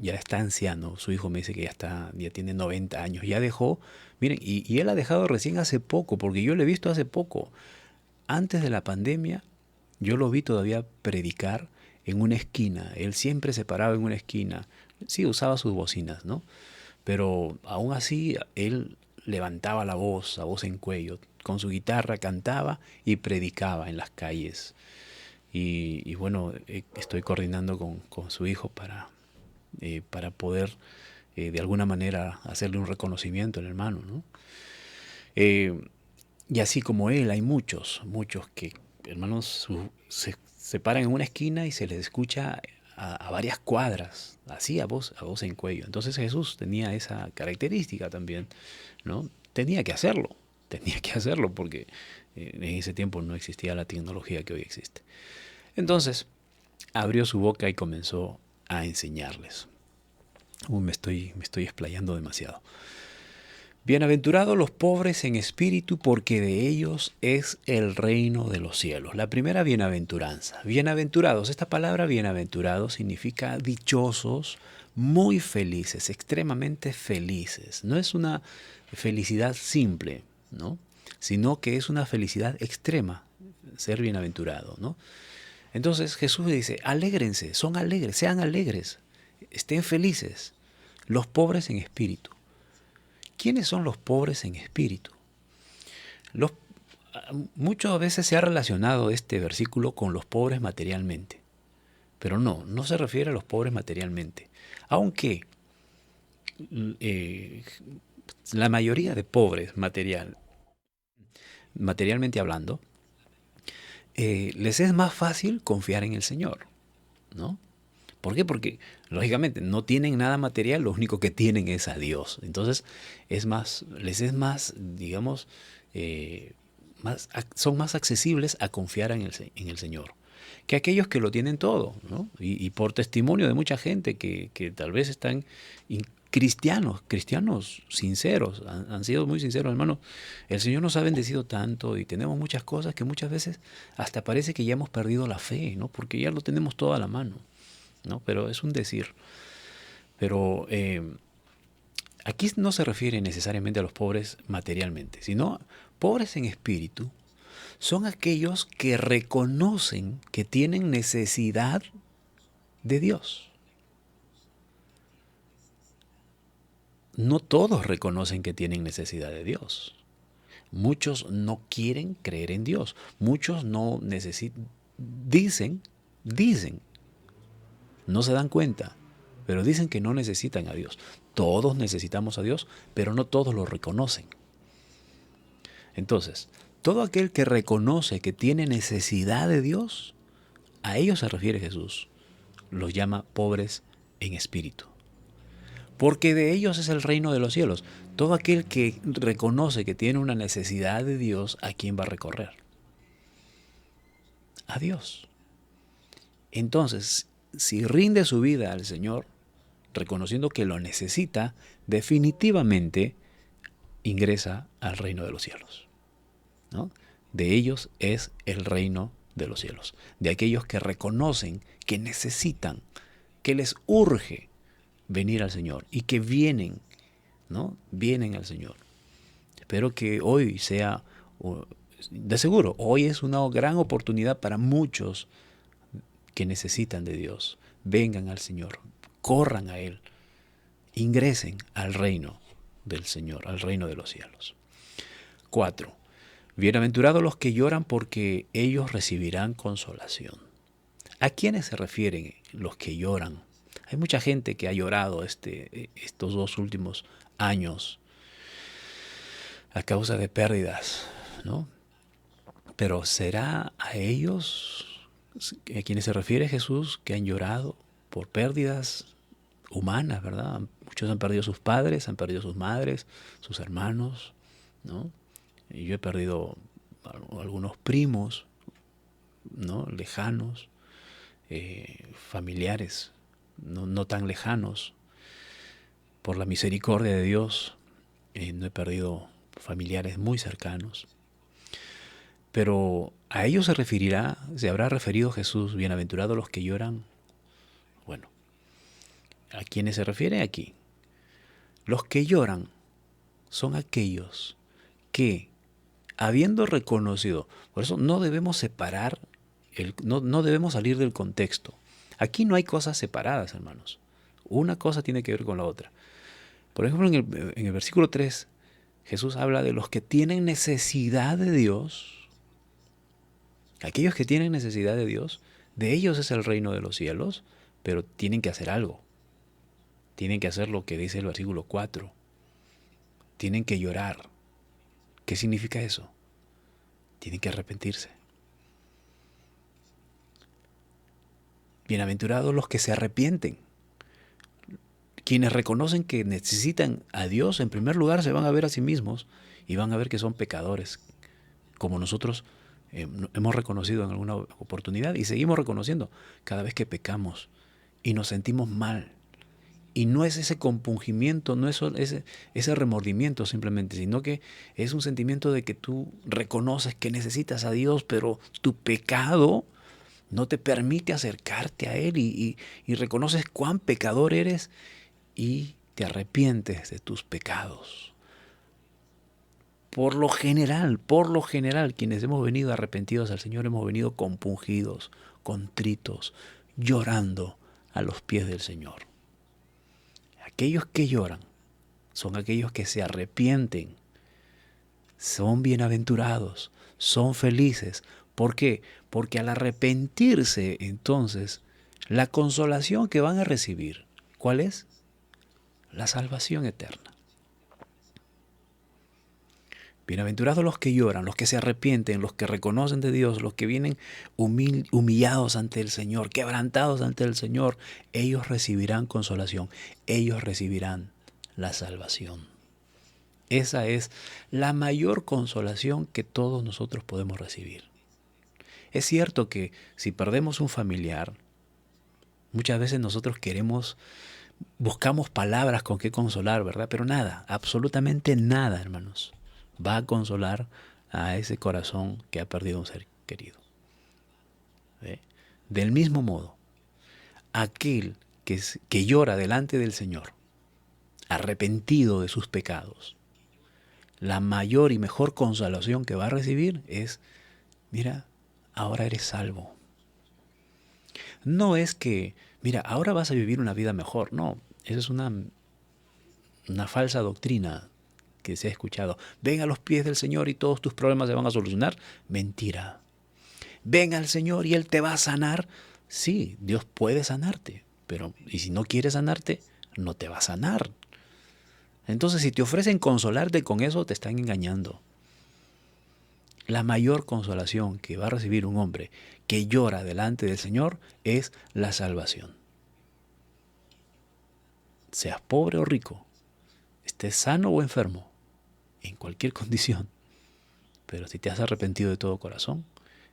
Speaker 2: ya está anciano. Su hijo me dice que ya tiene 90 años. Ya dejó, miren, y él ha dejado recién hace poco, porque yo lo he visto hace poco. Antes de la pandemia, yo lo vi todavía predicar en una esquina. Él siempre se paraba en una esquina. Sí, usaba sus bocinas, ¿no? Pero aún así, él levantaba la voz, a voz en cuello. Con su guitarra cantaba y predicaba en las calles. Y bueno, estoy coordinando con su hijo para poder de alguna manera hacerle un reconocimiento al hermano, ¿no? Y así como él, hay muchos que, hermanos, se paran en una esquina y se les escucha a varias cuadras, así a voz en cuello. Entonces Jesús tenía esa característica también, ¿no? Tenía que hacerlo porque en ese tiempo no existía la tecnología que hoy existe. Entonces abrió su boca y comenzó a enseñarles. Me estoy explayando demasiado. Bienaventurados los pobres en espíritu, porque de ellos es el reino de los cielos. La primera bienaventuranza. Bienaventurados. Esta palabra bienaventurados significa dichosos, muy felices, extremadamente felices. No es una felicidad simple, ¿no? Sino que es una felicidad extrema, ser bienaventurado, ¿no? Entonces Jesús dice, alégrense, son alegres, sean alegres, estén felices, los pobres en espíritu. ¿Quiénes son los pobres en espíritu? Muchas veces se ha relacionado este versículo con los pobres materialmente, pero no se refiere a los pobres materialmente, aunque la mayoría de pobres materialmente hablando, les es más fácil confiar en el Señor, ¿no? ¿Por qué? Porque, lógicamente, no tienen nada material, lo único que tienen es a Dios. Entonces, les es más, digamos, son más accesibles a confiar en el Señor que aquellos que lo tienen todo, ¿no? Y por testimonio de mucha gente que tal vez están cristianos sinceros, han sido muy sinceros, hermanos. El Señor nos ha bendecido tanto y tenemos muchas cosas que muchas veces hasta parece que ya hemos perdido la fe, ¿no? Porque ya lo tenemos todo a la mano, ¿no? Pero es un decir. Pero aquí no se refiere necesariamente a los pobres materialmente, sino pobres en espíritu son aquellos que reconocen que tienen necesidad de Dios. No todos reconocen que tienen necesidad de Dios. Muchos no quieren creer en Dios. Muchos no necesitan, dicen, no se dan cuenta, pero dicen que no necesitan a Dios. Todos necesitamos a Dios, pero no todos lo reconocen. Entonces, todo aquel que reconoce que tiene necesidad de Dios, a ellos se refiere Jesús. Los llama pobres en espíritu. Porque de ellos es el reino de los cielos. Todo aquel que reconoce que tiene una necesidad de Dios, ¿a quién va a recorrer? A Dios. Entonces, si rinde su vida al Señor, reconociendo que lo necesita, definitivamente ingresa al reino de los cielos, ¿no? De ellos es el reino de los cielos. De aquellos que reconocen que necesitan, que les urge venir al Señor y que vienen, ¿no? Vienen al Señor. Espero que hoy sea, de seguro, hoy es una gran oportunidad para muchos que necesitan de Dios. Vengan al Señor, corran a Él, ingresen al reino del Señor, al reino de los cielos. 4. Bienaventurados los que lloran, porque ellos recibirán consolación. ¿A quiénes se refieren los que lloran? Hay mucha gente que ha llorado estos 2 últimos años a causa de pérdidas, ¿no? Pero ¿será a ellos a quienes se refiere Jesús que han llorado por pérdidas humanas, ¿verdad? Muchos han perdido sus padres, han perdido sus madres, sus hermanos, ¿no? Y yo he perdido algunos primos, ¿no? Lejanos, familiares, no tan lejanos. Por la misericordia de Dios, no he perdido familiares muy cercanos. Pero a ellos se habrá referido Jesús, bienaventurados los que lloran. Bueno, ¿a quiénes se refiere aquí? Los que lloran son aquellos que, habiendo reconocido, por eso no debemos separar, no debemos salir del contexto. Aquí no hay cosas separadas, hermanos. Una cosa tiene que ver con la otra. Por ejemplo, en el versículo 3, Jesús habla de los que tienen necesidad de Dios. Aquellos que tienen necesidad de Dios, de ellos es el reino de los cielos, pero tienen que hacer algo. Tienen que hacer lo que dice el versículo 4. Tienen que llorar. ¿Qué significa eso? Tienen que arrepentirse. Bienaventurados los que se arrepienten. Quienes reconocen que necesitan a Dios, en primer lugar se van a ver a sí mismos y van a ver que son pecadores, como nosotros hemos reconocido en alguna oportunidad y seguimos reconociendo cada vez que pecamos y nos sentimos mal. Y no es ese compungimiento, no es ese remordimiento simplemente, sino que es un sentimiento de que tú reconoces que necesitas a Dios, pero tu pecado no te permite acercarte a Él y reconoces cuán pecador eres y te arrepientes de tus pecados. Por lo general, quienes hemos venido arrepentidos al Señor, hemos venido compungidos, contritos, llorando a los pies del Señor. Aquellos que lloran son aquellos que se arrepienten, son bienaventurados, son felices. ¿Por qué? Porque al arrepentirse, entonces, la consolación que van a recibir, ¿cuál es? La salvación eterna. Bienaventurados los que lloran, los que se arrepienten, los que reconocen de Dios, los que vienen humillados ante el Señor, quebrantados ante el Señor. Ellos recibirán consolación, ellos recibirán la salvación. Esa es la mayor consolación que todos nosotros podemos recibir. Es cierto que si perdemos un familiar, muchas veces nosotros buscamos palabras con qué consolar, ¿verdad? Pero nada, absolutamente nada, hermanos, va a consolar a ese corazón que ha perdido un ser querido. Del mismo modo, aquel que llora delante del Señor, arrepentido de sus pecados, la mayor y mejor consolación que va a recibir es, mira, ahora eres salvo. No es que, mira, ahora vas a vivir una vida mejor. No, esa es una falsa doctrina que se ha escuchado. Ven a los pies del Señor y todos tus problemas se van a solucionar. Mentira. Ven al Señor y Él te va a sanar. Sí, Dios puede sanarte, pero y si no quiere sanarte, no te va a sanar. Entonces, si te ofrecen consolarte con eso, te están engañando. La mayor consolación que va a recibir un hombre que llora delante del Señor es la salvación. Seas pobre o rico, estés sano o enfermo, en cualquier condición, pero si te has arrepentido de todo corazón,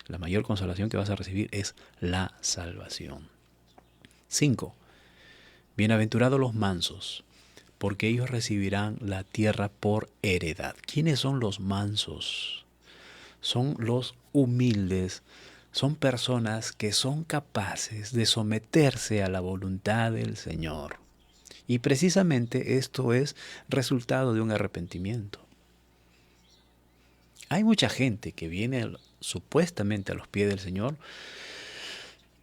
Speaker 2: la mayor consolación que vas a recibir es la salvación. 5. Bienaventurados los mansos, porque ellos recibirán la tierra por heredad. ¿Quiénes son los mansos? Son los humildes, son personas que son capaces de someterse a la voluntad del Señor. Y precisamente esto es resultado de un arrepentimiento. Hay mucha gente que viene supuestamente a los pies del Señor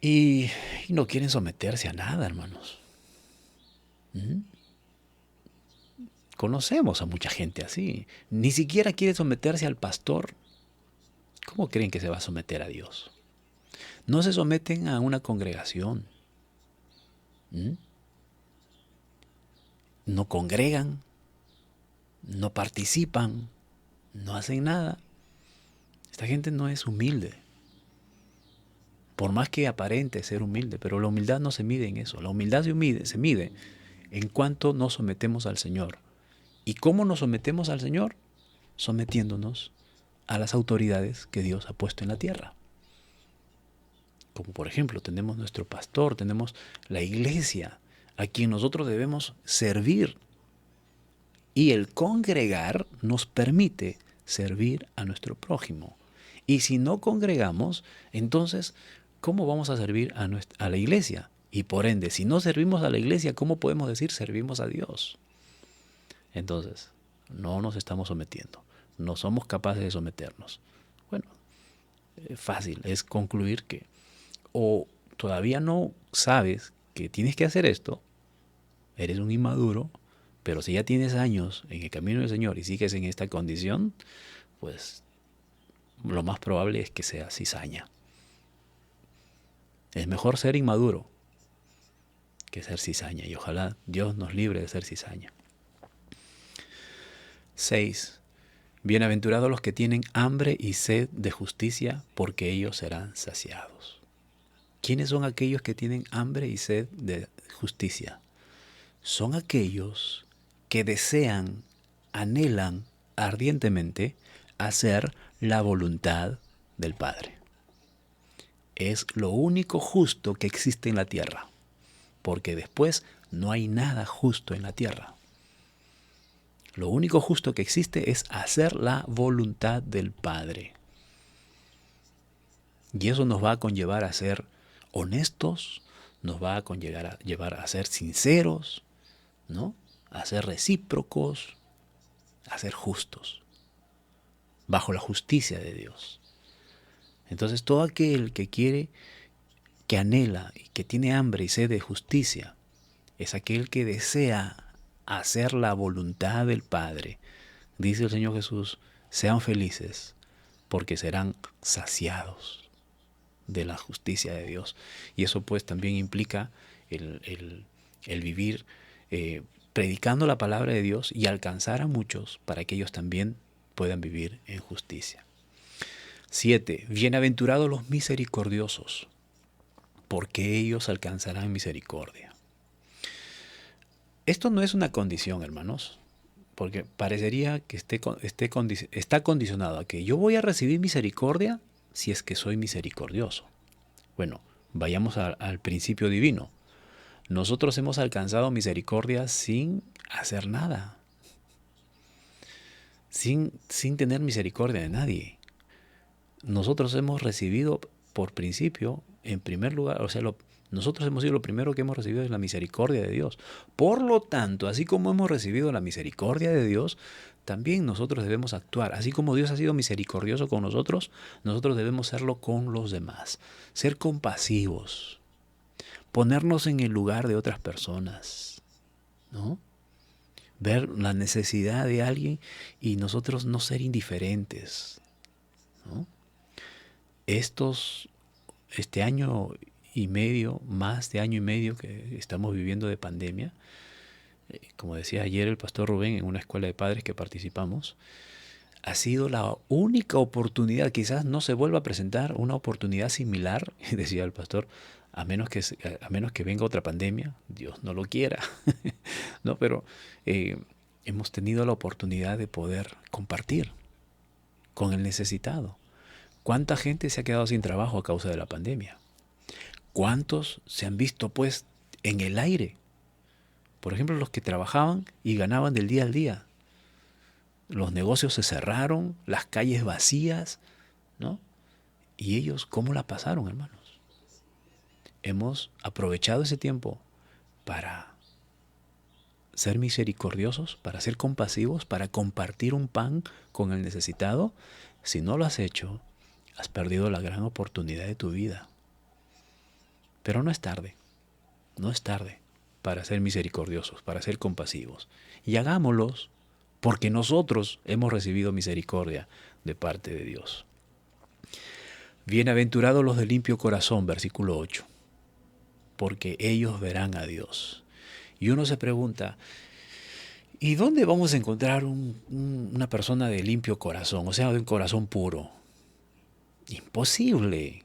Speaker 2: y no quieren someterse a nada, hermanos. Conocemos a mucha gente así. Ni siquiera quiere someterse al pastor. ¿Cómo creen que se va a someter a Dios? No se someten a una congregación. No congregan, no participan, no hacen nada. Esta gente no es humilde. Por más que aparente ser humilde, pero la humildad no se mide en eso. La humildad se mide en cuanto nos sometemos al Señor. ¿Y cómo nos sometemos al Señor? Sometiéndonos a las autoridades que Dios ha puesto en la tierra. Como por ejemplo, tenemos nuestro pastor, tenemos la iglesia, a quien nosotros debemos servir. Y el congregar nos permite servir a nuestro prójimo. Y si no congregamos, entonces, ¿cómo vamos a servir a la iglesia? Y por ende, si no servimos a la iglesia, ¿cómo podemos decir servimos a Dios? Entonces, no nos estamos sometiendo. No somos capaces de someternos. Bueno, fácil es concluir que o todavía no sabes que tienes que hacer esto, eres un inmaduro, pero si ya tienes años en el camino del Señor y sigues en esta condición, pues lo más probable es que seas cizaña. Es mejor ser inmaduro que ser cizaña, y ojalá Dios nos libre de ser cizaña. 6. Bienaventurados los que tienen hambre y sed de justicia, porque ellos serán saciados. ¿Quiénes son aquellos que tienen hambre y sed de justicia? Son aquellos que desean, anhelan ardientemente hacer la voluntad del Padre. Es lo único justo que existe en la tierra, porque después no hay nada justo en la tierra. Lo único justo que existe es hacer la voluntad del Padre. Y eso nos va a conllevar a ser honestos, nos va a llevar a ser sinceros, ¿no? A ser recíprocos, a ser justos, bajo la justicia de Dios. Entonces todo aquel que quiere, que anhela y que tiene hambre y sed de justicia, es aquel que desea hacer la voluntad del Padre. Dice el Señor Jesús, sean felices porque serán saciados de la justicia de Dios. Y eso pues también implica el vivir predicando la palabra de Dios y alcanzar a muchos para que ellos también puedan vivir en justicia. 7. Bienaventurados los misericordiosos, porque ellos alcanzarán misericordia. Esto no es una condición, hermanos, porque parecería que está condicionado a que yo voy a recibir misericordia si es que soy misericordioso. Bueno, vayamos al principio divino. Nosotros hemos alcanzado misericordia sin hacer nada, sin tener misericordia de nadie. Nosotros hemos recibido por principio, en primer lugar, o sea, nosotros hemos sido lo primero que hemos recibido es la misericordia de Dios. Por lo tanto, así como hemos recibido la misericordia de Dios, también nosotros debemos actuar. Así como Dios ha sido misericordioso con nosotros, nosotros debemos serlo con los demás. Ser compasivos, ponernos en el lugar de otras personas, ¿no? Ver la necesidad de alguien y nosotros no ser indiferentes, ¿no? Este año y medio, más de año y medio que estamos viviendo de pandemia, como decía ayer el pastor Rubén en una escuela de padres que participamos, ha sido la única oportunidad, quizás no se vuelva a presentar una oportunidad similar, decía el pastor, a menos que venga otra pandemia, Dios no lo quiera, no, pero hemos tenido la oportunidad de poder compartir con el necesitado. ¿Cuánta gente se ha quedado sin trabajo a causa de la pandemia? ¿Cuántos se han visto pues en el aire? Por ejemplo, los que trabajaban y ganaban del día al día. Los negocios se cerraron, las calles vacías, ¿no? ¿Y ellos cómo la pasaron, hermanos? Hemos aprovechado ese tiempo para ser misericordiosos, para ser compasivos, para compartir un pan con el necesitado. Si no lo has hecho, has perdido la gran oportunidad de tu vida. Pero no es tarde para ser misericordiosos, para ser compasivos. Y hagámoslos porque nosotros hemos recibido misericordia de parte de Dios. Bienaventurados los de limpio corazón, versículo 8, porque ellos verán a Dios. Y uno se pregunta, ¿y dónde vamos a encontrar una persona de limpio corazón, o sea, de un corazón puro? Imposible.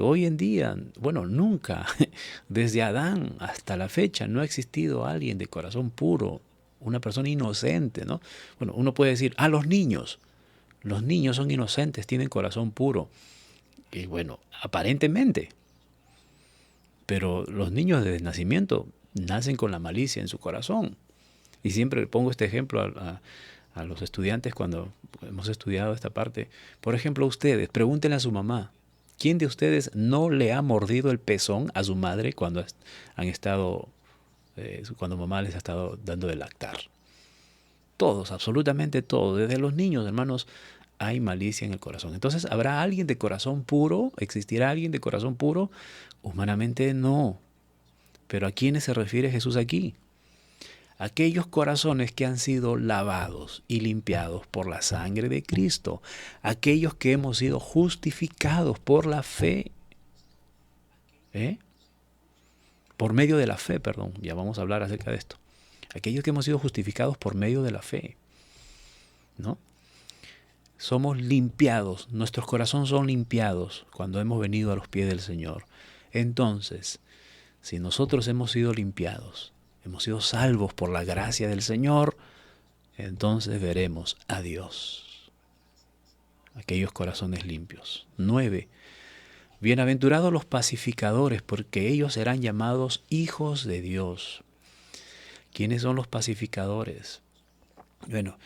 Speaker 2: Hoy en día, bueno, nunca, desde Adán hasta la fecha, no ha existido alguien de corazón puro, una persona inocente, ¿no? Bueno, uno puede decir, los niños son inocentes, tienen corazón puro. Y bueno, aparentemente, pero los niños desde nacimiento nacen con la malicia en su corazón. Y siempre pongo este ejemplo a los estudiantes cuando hemos estudiado esta parte. Por ejemplo, ustedes, pregúntenle a su mamá, ¿quién de ustedes no le ha mordido el pezón a su madre cuando han estado, cuando mamá les ha estado dando de lactar? Todos, absolutamente todos, desde los niños, hermanos, hay malicia en el corazón. Entonces, ¿habrá alguien de corazón puro? ¿Existirá alguien de corazón puro? Humanamente no. Pero ¿a quiénes se refiere Jesús aquí? Aquellos corazones que han sido lavados y limpiados por la sangre de Cristo. Aquellos que hemos sido justificados por la fe. Por medio de la fe, perdón. Ya vamos a hablar acerca de esto. Aquellos que hemos sido justificados por medio de la fe. ¿No? Somos limpiados, nuestros corazones son limpiados cuando hemos venido a los pies del Señor. Entonces, si nosotros hemos sido limpiados, hemos sido salvos por la gracia del Señor, entonces veremos a Dios. Aquellos corazones limpios. 9. Bienaventurados los pacificadores, porque ellos serán llamados hijos de Dios. ¿Quiénes son los pacificadores? Bueno,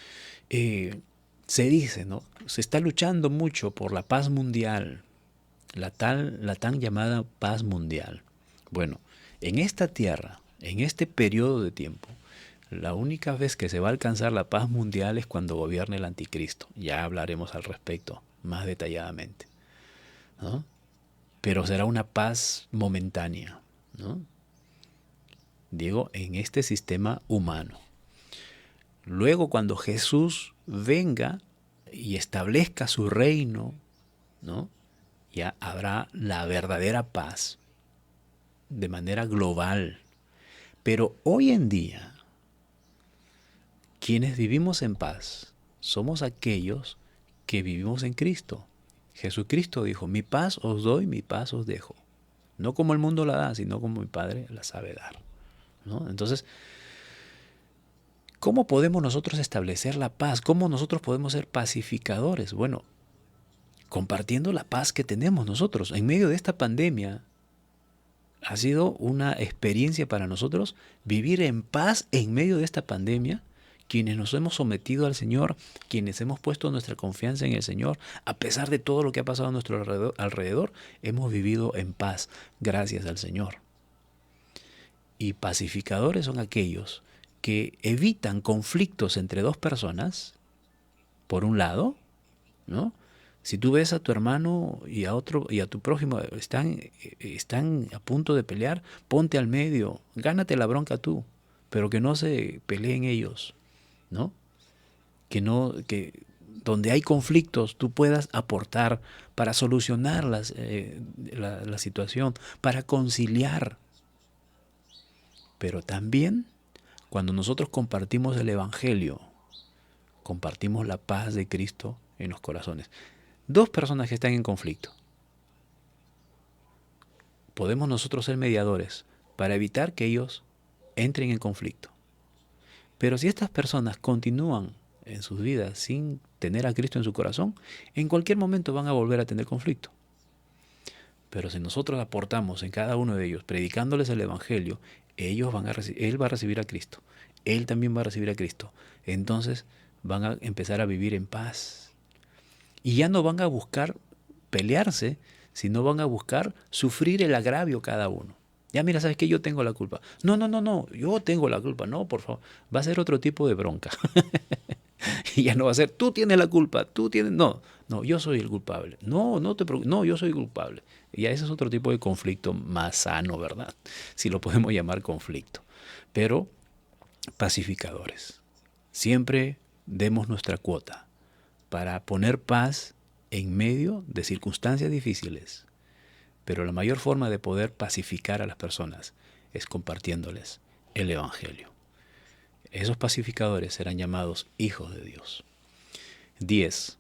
Speaker 2: se dice, ¿no? Se está luchando mucho por la paz mundial, la tan llamada paz mundial. Bueno, en esta tierra, en este periodo de tiempo, la única vez que se va a alcanzar la paz mundial es cuando gobierne el anticristo. Ya hablaremos al respecto más detalladamente, ¿no? Pero será una paz momentánea, ¿no? Digo, en este sistema humano. Luego, cuando Jesús venga y establezca su reino, ¿no? Ya habrá la verdadera paz de manera global. Pero hoy en día, quienes vivimos en paz somos aquellos que vivimos en Cristo. Jesucristo dijo, mi paz os doy, mi paz os dejo. No como el mundo la da, sino como mi Padre la sabe dar, ¿no? Entonces, ¿cómo podemos nosotros establecer la paz? ¿Cómo nosotros podemos ser pacificadores? Bueno, compartiendo la paz que tenemos nosotros. En medio de esta pandemia, ha sido una experiencia para nosotros vivir en paz en medio de esta pandemia. Quienes nos hemos sometido al Señor, quienes hemos puesto nuestra confianza en el Señor, a pesar de todo lo que ha pasado a nuestro alrededor, hemos vivido en paz gracias al Señor. Y pacificadores son aquellos que evitan conflictos entre dos personas, por un lado, ¿no? Si tú ves a tu hermano y a otro y a tu prójimo están a punto de pelear, ponte al medio, gánate la bronca tú, pero que no se peleen ellos, ¿no? Que donde hay conflictos tú puedas aportar para solucionar la situación, para conciliar. Pero también cuando nosotros compartimos el Evangelio, compartimos la paz de Cristo en los corazones. Dos personas que están en conflicto. Podemos nosotros ser mediadores para evitar que ellos entren en conflicto. Pero si estas personas continúan en sus vidas sin tener a Cristo en su corazón, en cualquier momento van a volver a tener conflicto. Pero si nosotros aportamos en cada uno de ellos, predicándoles el Evangelio, él va a recibir a Cristo. Él también va a recibir a Cristo. Entonces van a empezar a vivir en paz. Y ya no van a buscar pelearse, sino van a buscar sufrir el agravio cada uno. Ya mira, ¿sabes qué? Yo tengo la culpa. No, yo tengo la culpa. No, por favor. Va a ser otro tipo de bronca. Y ya no va a ser, tú tienes la culpa, No, yo soy el culpable. No te preocupes. No, yo soy el culpable. Y ya ese es otro tipo de conflicto más sano, ¿verdad? Si lo podemos llamar conflicto. Pero pacificadores. Siempre demos nuestra cuota para poner paz en medio de circunstancias difíciles. Pero la mayor forma de poder pacificar a las personas es compartiéndoles el Evangelio. Esos pacificadores serán llamados hijos de Dios. 10.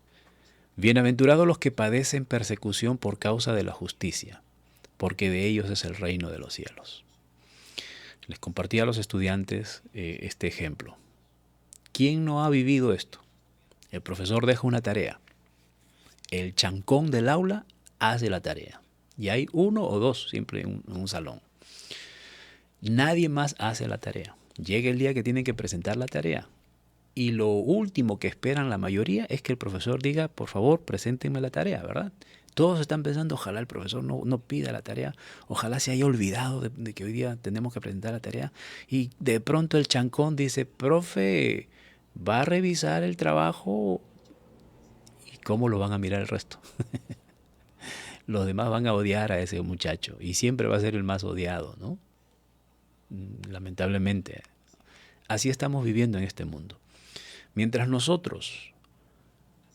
Speaker 2: Bienaventurados los que padecen persecución por causa de la justicia, porque de ellos es el reino de los cielos. Les compartí a los estudiantes este ejemplo. ¿Quién no ha vivido esto? El profesor deja una tarea. El chancón del aula hace la tarea. Y hay uno o dos siempre en un salón. Nadie más hace la tarea. Llega el día que tienen que presentar la tarea. y lo último que esperan la mayoría es que el profesor diga, por favor, preséntenme la tarea, ¿verdad? Todos están pensando, ojalá el profesor no pida la tarea, ojalá se haya olvidado de que hoy día tenemos que presentar la tarea. Y de pronto el chancón dice, profe, ¿va a revisar el trabajo? ¿Y cómo lo van a mirar el resto? Los demás van a odiar a ese muchacho y siempre va a ser el más odiado, ¿no? Lamentablemente. Así estamos viviendo en este mundo. Mientras nosotros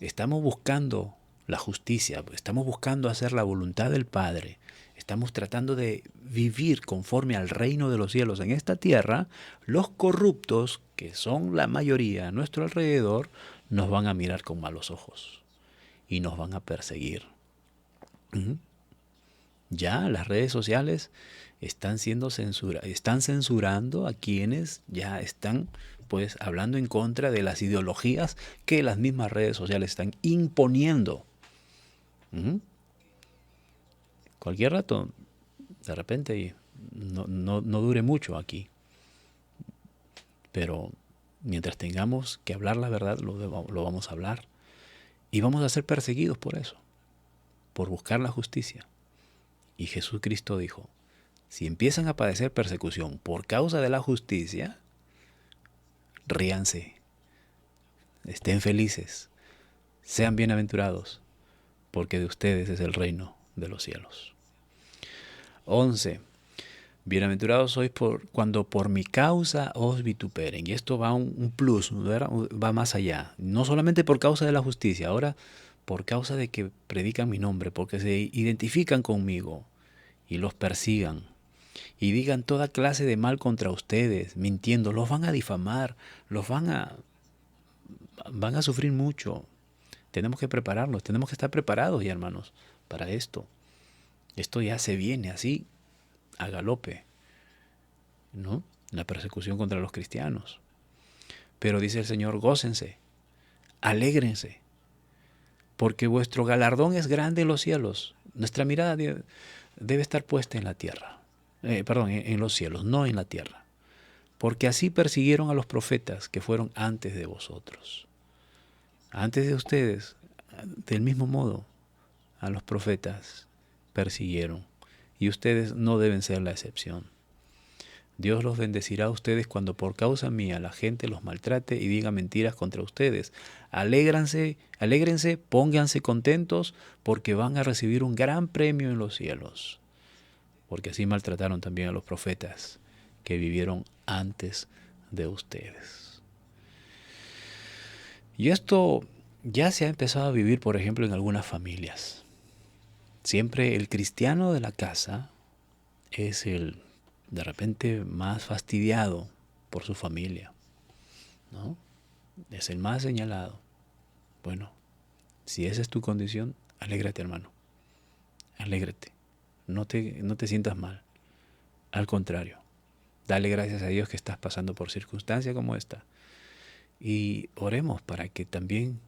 Speaker 2: estamos buscando la justicia, estamos buscando hacer la voluntad del Padre, estamos tratando de vivir conforme al reino de los cielos en esta tierra, los corruptos, que son la mayoría a nuestro alrededor, nos van a mirar con malos ojos y nos van a perseguir. Ya las redes sociales están censurando a quienes ya están pues hablando en contra de las ideologías que las mismas redes sociales están imponiendo. Cualquier rato, de repente, no dure mucho aquí. Pero mientras tengamos que hablar la verdad, lo vamos a hablar. Y vamos a ser perseguidos por eso, por buscar la justicia. Y Jesucristo dijo, si empiezan a padecer persecución por causa de la justicia, ríanse, estén felices, sean bienaventurados, porque de ustedes es el reino de los cielos. 11. Bienaventurados sois cuando por mi causa os vituperen. Y esto va un plus, ¿verdad? Va más allá. No solamente por causa de la justicia, ahora por causa de que predican mi nombre, porque se identifican conmigo y los persigan y digan toda clase de mal contra ustedes, mintiendo, los van a difamar, van a sufrir mucho. Tenemos que prepararnos, tenemos que estar preparados ya, hermanos, para esto. Esto ya se viene así, a galope, ¿no? La persecución contra los cristianos. Pero dice el Señor, gócense, alégrense, porque vuestro galardón es grande en los cielos. Nuestra mirada debe estar puesta en la tierra. En los cielos, no en la tierra. Porque así persiguieron a los profetas que fueron antes de vosotros. Antes de ustedes, del mismo modo, a los profetas persiguieron. Y ustedes no deben ser la excepción. Dios los bendecirá a ustedes cuando por causa mía la gente los maltrate y diga mentiras contra ustedes. Alégrense, pónganse contentos porque van a recibir un gran premio en los cielos. Porque así maltrataron también a los profetas que vivieron antes de ustedes. Y esto ya se ha empezado a vivir, por ejemplo, en algunas familias. Siempre el cristiano de la casa es el, de repente, más fastidiado por su familia, ¿no? Es el más señalado. Bueno, si esa es tu condición, alégrate, hermano. Alégrate. No te sientas mal. Al contrario, dale gracias a Dios que estás pasando por circunstancias como esta. Y oremos para que también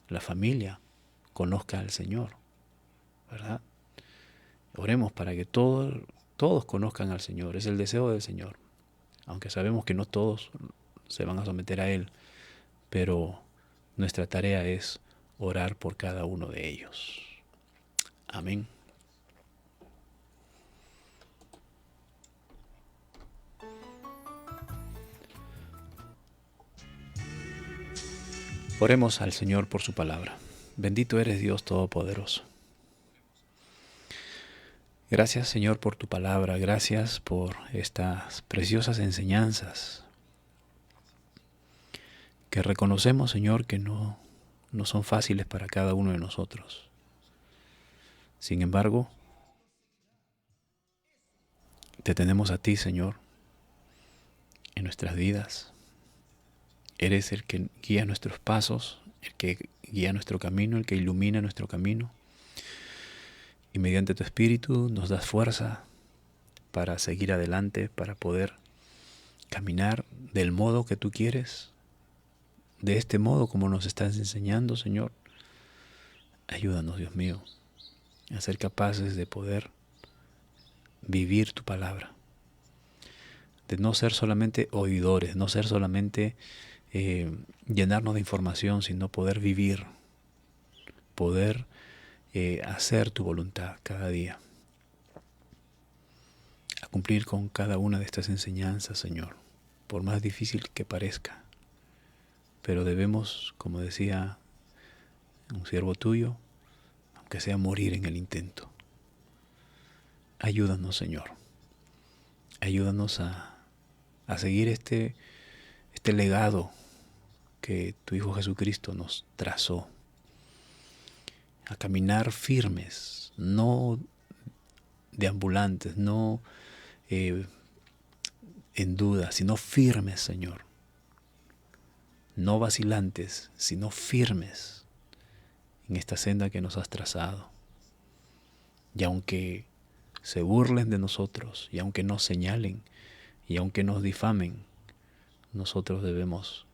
Speaker 2: la familia conozca al Señor, ¿verdad? Oremos para que todos conozcan al Señor. Es el deseo del Señor. Aunque sabemos que no todos se van a someter a Él, pero nuestra tarea es orar por cada uno de ellos. Amén. Oremos al Señor por su palabra. Bendito eres Dios Todopoderoso. Gracias, Señor, por tu palabra. Gracias por estas preciosas enseñanzas que reconocemos, Señor, que no son fáciles para cada uno de nosotros. Sin embargo, te tenemos a ti, Señor, en nuestras vidas. Eres el que guía nuestros pasos, el que guía nuestro camino, el que ilumina nuestro camino. Y mediante tu Espíritu nos das fuerza para seguir adelante, para poder caminar del modo que tú quieres, de este modo como nos estás enseñando, Señor. Ayúdanos, Dios mío, a ser capaces de poder vivir tu palabra, de no ser solamente oidores, no ser solamente llenarnos de información, sino poder vivir, poder hacer tu voluntad cada día, a cumplir con cada una de estas enseñanzas, Señor, por más difícil que parezca. Pero debemos, como decía un siervo tuyo, aunque sea morir en el intento. Ayúdanos, Señor. Ayúdanos a seguir este legado que tu Hijo Jesucristo nos trazó. A caminar firmes, no deambulantes, no en duda, sino firmes, Señor. No vacilantes, sino firmes en esta senda que nos has trazado. Y aunque se burlen de nosotros, y aunque nos señalen, y aunque nos difamen, nosotros debemos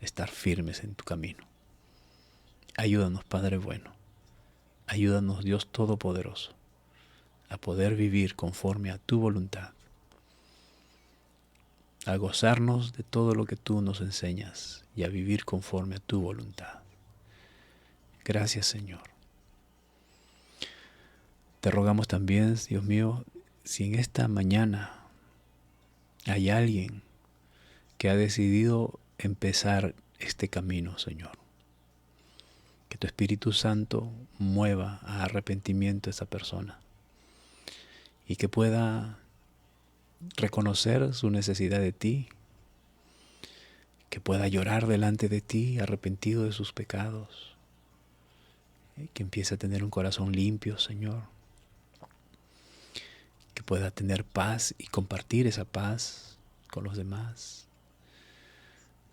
Speaker 2: estar firmes en tu camino. Ayúdanos, Padre bueno. Ayúdanos, Dios Todopoderoso, a poder vivir conforme a tu voluntad, a gozarnos de todo lo que tú nos enseñas y a vivir conforme a tu voluntad. Gracias, Señor. Te rogamos también, Dios mío, si en esta mañana hay alguien que ha decidido empezar este camino, Señor, que tu Espíritu Santo mueva a arrepentimiento a esa persona y que pueda reconocer su necesidad de ti, que pueda llorar delante de ti arrepentido de sus pecados, que empiece a tener un corazón limpio, Señor, que pueda tener paz y compartir esa paz con los demás,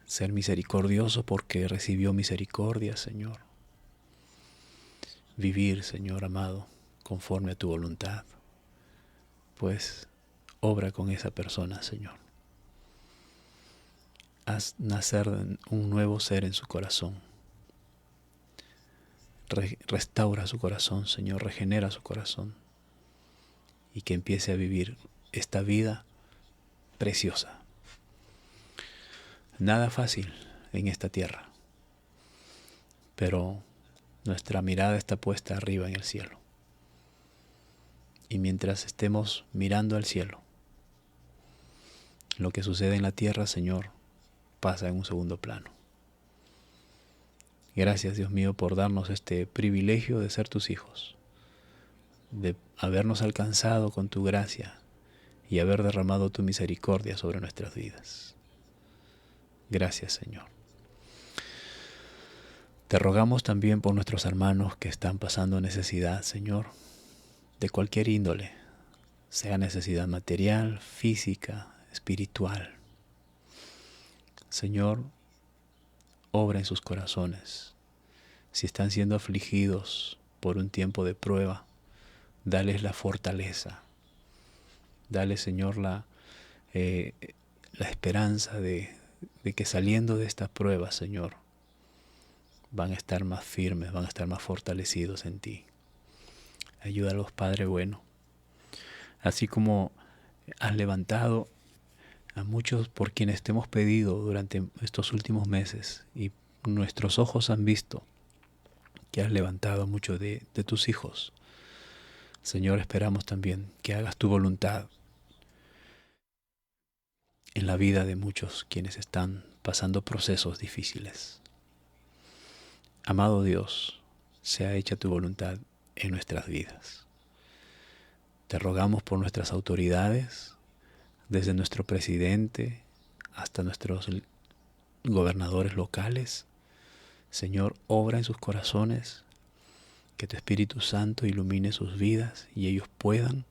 Speaker 2: ser misericordioso porque recibió misericordia, Señor, vivir, Señor amado, conforme a tu voluntad, pues obra con esa persona, Señor. Haz nacer un nuevo ser en su corazón. Restaura su corazón, Señor, regenera su corazón y que empiece a vivir esta vida preciosa. Nada fácil en esta tierra, pero nuestra mirada está puesta arriba en el cielo. Y mientras estemos mirando al cielo, lo que sucede en la tierra, Señor, pasa en un segundo plano. Gracias, Dios mío, por darnos este privilegio de ser tus hijos, de habernos alcanzado con tu gracia y haber derramado tu misericordia sobre nuestras vidas. Gracias, Señor. Te rogamos también por nuestros hermanos que están pasando necesidad, Señor, de cualquier índole, sea necesidad material, física, espiritual. Señor, obra en sus corazones. Si están siendo afligidos por un tiempo de prueba, dales la fortaleza. Dale, Señor, la esperanza de que saliendo de estas pruebas, Señor, van a estar más firmes, van a estar más fortalecidos en ti. Ayúdalos, Padre bueno. Así como has levantado a muchos por quienes te hemos pedido durante estos últimos meses y nuestros ojos han visto que has levantado a muchos de tus hijos. Señor, esperamos también que hagas tu voluntad en la vida de muchos quienes están pasando procesos difíciles. Amado Dios, sea hecha tu voluntad en nuestras vidas. Te rogamos por nuestras autoridades, desde nuestro presidente hasta nuestros gobernadores locales. Señor, obra en sus corazones, que tu Espíritu Santo ilumine sus vidas y ellos puedan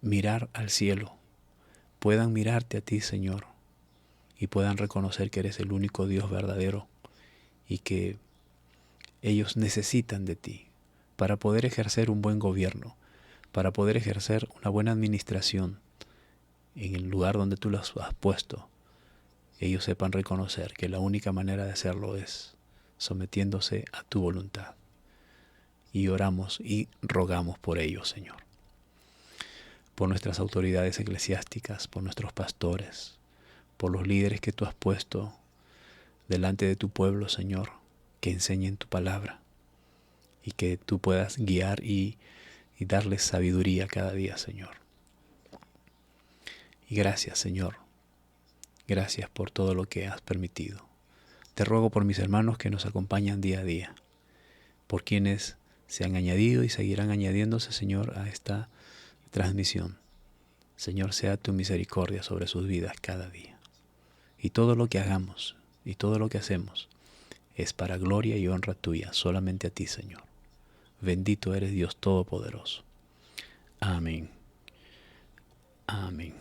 Speaker 2: mirar al cielo, puedan mirarte a ti, Señor, y puedan reconocer que eres el único Dios verdadero y que ellos necesitan de ti para poder ejercer un buen gobierno, para poder ejercer una buena administración en el lugar donde tú los has puesto. Ellos sepan reconocer que la única manera de hacerlo es sometiéndose a tu voluntad. Y oramos y rogamos por ellos, Señor. Por nuestras autoridades eclesiásticas, por nuestros pastores, por los líderes que tú has puesto delante de tu pueblo, Señor, que enseñen tu palabra y que tú puedas guiar y darles sabiduría cada día, Señor. Y gracias, Señor. Gracias por todo lo que has permitido. Te ruego por mis hermanos que nos acompañan día a día, por quienes se han añadido y seguirán añadiéndose, Señor, a esta transmisión. Señor, sea tu misericordia sobre sus vidas cada día. Y todo lo que hagamos y todo lo que hacemos es para gloria y honra tuya, solamente a ti, Señor. Bendito eres, Dios Todopoderoso. Amén. Amén.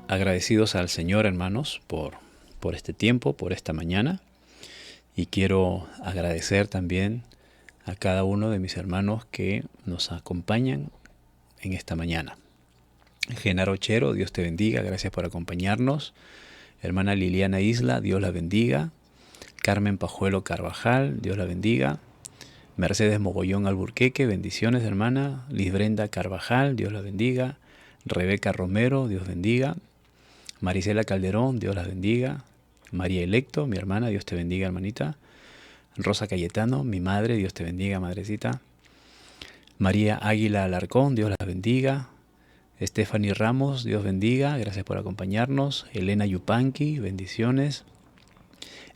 Speaker 2: Agradecidos al Señor, hermanos, por este tiempo, por esta mañana. Y quiero agradecer también a cada uno de mis hermanos que nos acompañan en esta mañana. Genaro Chero, Dios te bendiga, gracias por acompañarnos. Hermana Liliana Isla, Dios la bendiga. Carmen Pajuelo Carvajal, Dios la bendiga. Mercedes Mogollón Alburqueque, bendiciones, hermana. Liz Brenda Carvajal, Dios la bendiga. Rebeca Romero, Dios bendiga. Marisela Calderón, Dios la bendiga. María Electo, mi hermana, Dios te bendiga, hermanita. Rosa Cayetano, mi madre, Dios te bendiga, madrecita. María Águila Alarcón, Dios la bendiga. Stephanie Ramos, Dios bendiga, gracias por acompañarnos. Elena Yupanqui, bendiciones.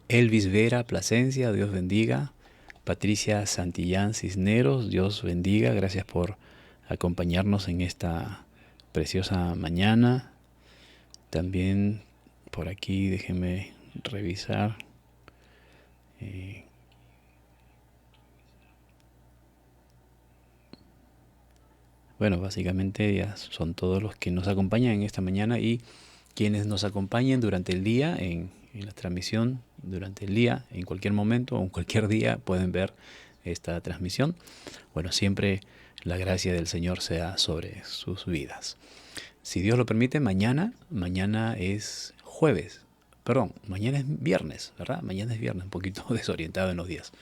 Speaker 2: Elvis Vera Plasencia, Dios bendiga. Patricia Santillán Cisneros, Dios bendiga, gracias por acompañarnos en esta preciosa mañana. También por aquí, déjenme revisar. Bueno, básicamente ya son todos los que nos acompañan en esta mañana y quienes nos acompañen durante el día en la transmisión, durante el día, en cualquier momento o en cualquier día pueden ver esta transmisión. Bueno, siempre la gracia del Señor sea sobre sus vidas. Si Dios lo permite, mañana es jueves, perdón, mañana es viernes, ¿verdad? Mañana es viernes, un poquito desorientado en los días.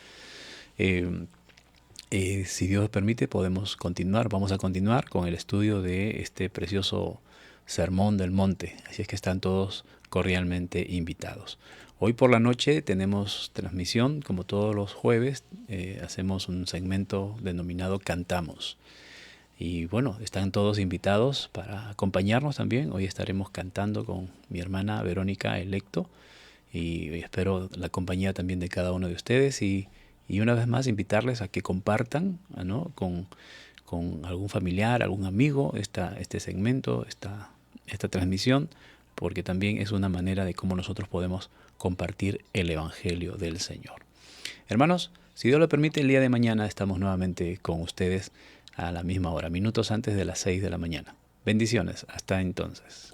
Speaker 2: Si Dios lo permite, vamos a continuar con el estudio de este precioso Sermón del Monte. Así es que están todos cordialmente invitados. Hoy por la noche tenemos transmisión, como todos los jueves, hacemos un segmento denominado Cantamos. Y bueno, están todos invitados para acompañarnos también. Hoy estaremos cantando con mi hermana Verónica Electo y espero la compañía también de cada uno de ustedes y una vez más invitarles a que compartan, ¿no?, con algún familiar, algún amigo este segmento, esta transmisión, porque también es una manera de cómo nosotros podemos compartir el Evangelio del Señor. Hermanos, si Dios lo permite, el día de mañana estamos nuevamente con ustedes a la misma hora, minutos antes de las 6 de la mañana. Bendiciones, hasta entonces.